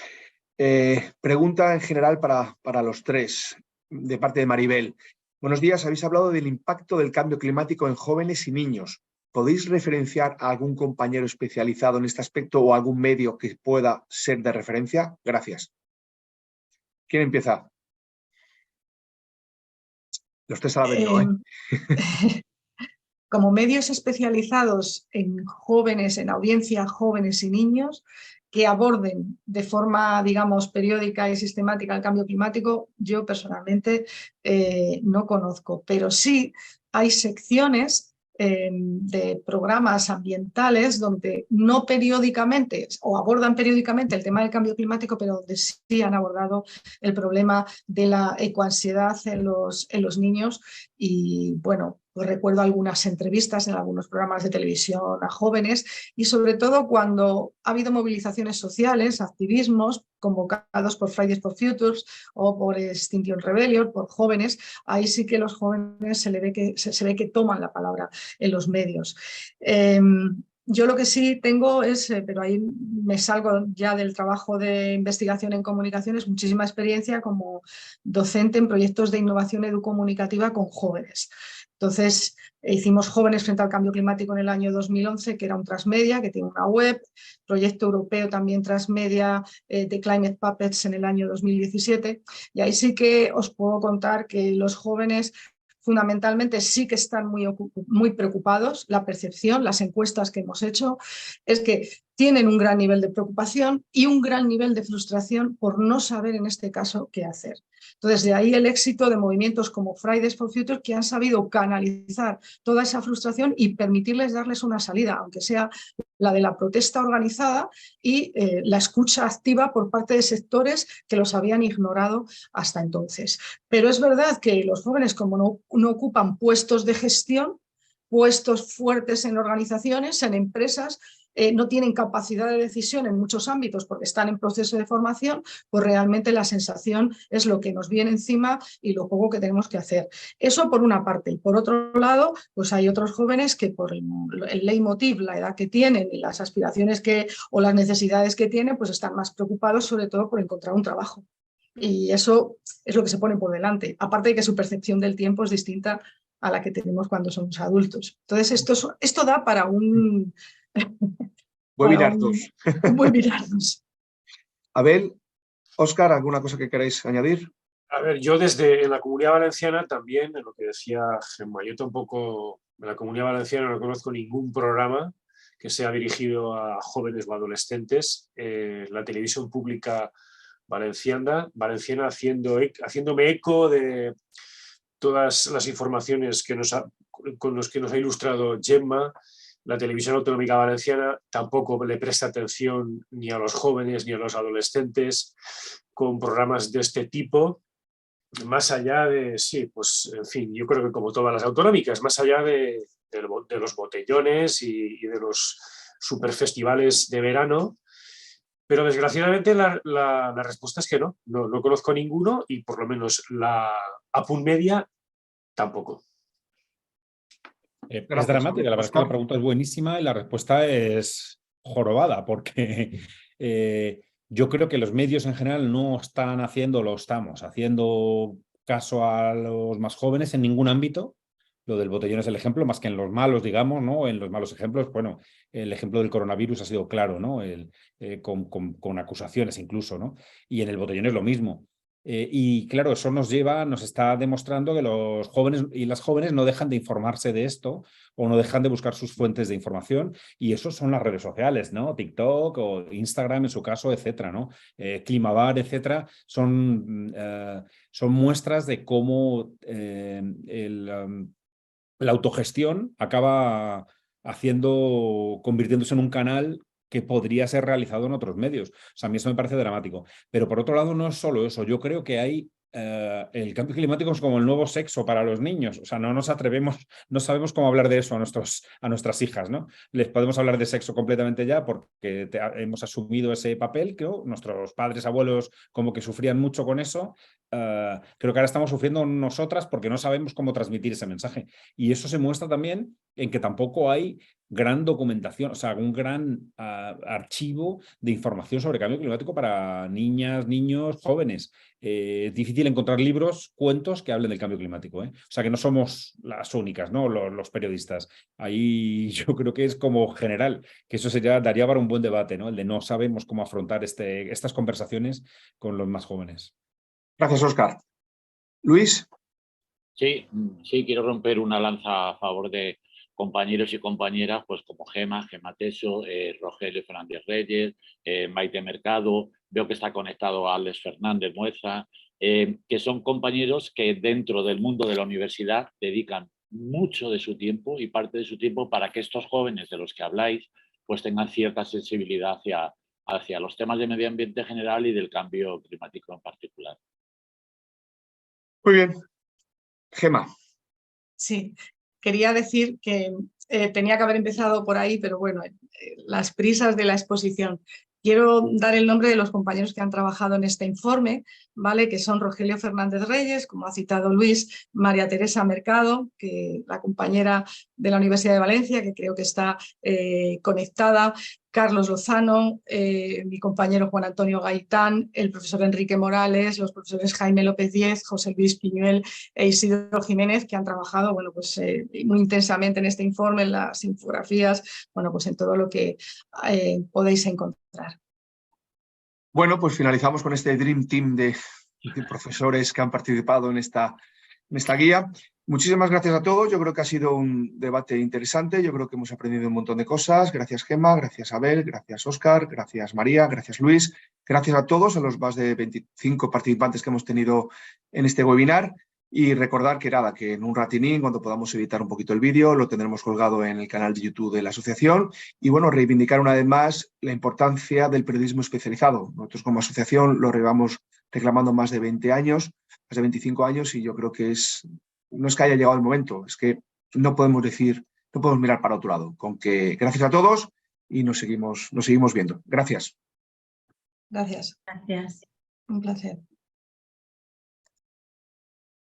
Pregunta en general para los tres, de parte de Maribel. Buenos días, habéis hablado del impacto del cambio climático en jóvenes y niños. ¿Podéis referenciar a algún compañero especializado en este aspecto o algún medio que pueda ser de referencia? Gracias. ¿Quién empieza? Los tres a la vez no, ¿eh? Como medios especializados en jóvenes, en audiencia, jóvenes y niños, que aborden de forma, digamos, periódica y sistemática el cambio climático, yo personalmente no conozco, pero sí hay secciones de programas ambientales donde no periódicamente o abordan periódicamente el tema del cambio climático, pero donde sí han abordado el problema de la ecoansiedad en los niños. Y bueno, pues recuerdo algunas entrevistas en algunos programas de televisión a jóvenes y sobre todo cuando ha habido movilizaciones sociales, activismos convocados por Fridays for Future o por Extinction Rebellion, por jóvenes, ahí sí que los jóvenes se ve que toman la palabra en los medios. Yo lo que sí tengo es, pero ahí me salgo ya del trabajo de investigación en comunicaciones, muchísima experiencia como docente en proyectos de innovación educomunicativa con jóvenes. Entonces, hicimos Jóvenes frente al cambio climático en el año 2011, que era un transmedia, que tiene una web, proyecto europeo también transmedia de Climate Puppets en el año 2017, y ahí sí que os puedo contar que los jóvenes fundamentalmente sí que están muy preocupados. La percepción, las encuestas que hemos hecho, es que tienen un gran nivel de preocupación y un gran nivel de frustración por no saber en este caso qué hacer. Entonces, de ahí el éxito de movimientos como Fridays for Future, que han sabido canalizar toda esa frustración y permitirles darles una salida, aunque sea la de la protesta organizada y la escucha activa por parte de sectores que los habían ignorado hasta entonces. Pero es verdad que los jóvenes, como no ocupan puestos de gestión, puestos fuertes en organizaciones, en empresas, no tienen capacidad de decisión en muchos ámbitos porque están en proceso de formación, pues realmente la sensación es lo que nos viene encima y lo poco que tenemos que hacer. Eso por una parte. Y por otro lado, pues hay otros jóvenes que por el leitmotiv, la edad que tienen y las aspiraciones o las necesidades que tienen, pues están más preocupados sobre todo por encontrar un trabajo. Y eso es lo que se pone por delante. Aparte de que su percepción del tiempo es distinta a la que tenemos cuando somos adultos. Entonces, esto da para un... Webinar 2. Webinar 2. Abel, Óscar, ¿alguna cosa que queráis añadir? A ver, yo desde en la Comunidad Valenciana también, en lo que decía Gemma, yo tampoco en la Comunidad Valenciana no conozco ningún programa que sea dirigido a jóvenes o adolescentes. La televisión pública valenciana haciéndome eco de todas las informaciones con las que nos ha ilustrado Gemma. La televisión autonómica valenciana tampoco le presta atención ni a los jóvenes ni a los adolescentes con programas de este tipo, más allá de, sí, pues en fin, yo creo que como todas las autonómicas, más allá de los botellones y de los superfestivales de verano, pero desgraciadamente la respuesta es que no conozco ninguno y por lo menos la APUN Media tampoco. Es dramática, la verdad es que la pregunta es buenísima y la respuesta es jorobada, porque yo creo que los medios en general no están estamos haciendo caso a los más jóvenes en ningún ámbito. Lo del botellón es el ejemplo, más que en los malos, digamos, ¿no? En los malos ejemplos, bueno, el ejemplo del coronavirus ha sido claro, ¿no? Con acusaciones incluso, ¿no? Y en el botellón es lo mismo. Y claro, eso nos está demostrando que los jóvenes y las jóvenes no dejan de informarse de esto o no dejan de buscar sus fuentes de información, y eso son las redes sociales, ¿no? TikTok o Instagram en su caso, etcétera, ¿no? Climabar, etcétera, son muestras de cómo la autogestión acaba convirtiéndose en un canal que podría ser realizado en otros medios. O sea, a mí eso me parece dramático. Pero por otro lado, no es solo eso. Yo creo que hay el cambio climático es como el nuevo sexo para los niños. O sea, no nos atrevemos, no sabemos cómo hablar de eso a nuestras hijas, ¿no? Les podemos hablar de sexo completamente ya porque hemos asumido ese papel, creo. Nuestros padres, abuelos, como que sufrían mucho con eso. Creo que ahora estamos sufriendo nosotras porque no sabemos cómo transmitir ese mensaje. Y eso se muestra también en que tampoco hay gran documentación, o sea, un gran archivo de información sobre cambio climático para niñas, niños, jóvenes. Es difícil encontrar libros, cuentos que hablen del cambio climático, ¿eh? O sea, que no somos las únicas, ¿no? Los periodistas. Ahí yo creo que es como general, que eso daría para un buen debate, ¿no? El de no sabemos cómo afrontar estas conversaciones con los más jóvenes. Gracias, Óscar. Luis. Sí, quiero romper una lanza a favor de compañeros y compañeras, pues como Gema Teso, Rogelio Fernández Reyes, Maite Mercado, veo que está conectado a Alex Fernández Mueza, que son compañeros que dentro del mundo de la universidad dedican mucho de su tiempo y parte de su tiempo para que estos jóvenes de los que habláis pues tengan cierta sensibilidad hacia los temas de medio ambiente en general y del cambio climático en particular. Muy bien. Gema. Sí, quería decir que tenía que haber empezado por ahí, pero bueno, las prisas de la exposición. Quiero dar el nombre de los compañeros que han trabajado en este informe, ¿vale? Que son Rogelio Fernández Reyes, como ha citado Luis, María Teresa Mercado, que la compañera de la Universidad de Valencia, que creo que está conectada, Carlos Lozano, mi compañero Juan Antonio Gaitán, el profesor Enrique Morales, los profesores Jaime López Díez, José Luis Piñuel e Isidro Jiménez, que han trabajado bueno, pues, muy intensamente en este informe, en las infografías, bueno, pues en todo lo que podéis encontrar. Bueno, pues finalizamos con este Dream Team de profesores que han participado en esta guía. Muchísimas gracias a todos. Yo creo que ha sido un debate interesante. Yo creo que hemos aprendido un montón de cosas. Gracias, Gema. Gracias, Abel. Gracias, Óscar. Gracias, María. Gracias, Luis. Gracias a todos, a los más de 25 participantes que hemos tenido en este webinar. Y recordar que nada, que en un ratinín, cuando podamos editar un poquito el vídeo, lo tendremos colgado en el canal de YouTube de la asociación. Y bueno, reivindicar una vez más la importancia del periodismo especializado. Nosotros como asociación lo llevamos reclamando más de 20 años, más de 25 años, y yo creo que no es que haya llegado el momento, es que no podemos mirar para otro lado. Con que gracias a todos y nos seguimos viendo. Gracias. Gracias. Gracias. Un placer.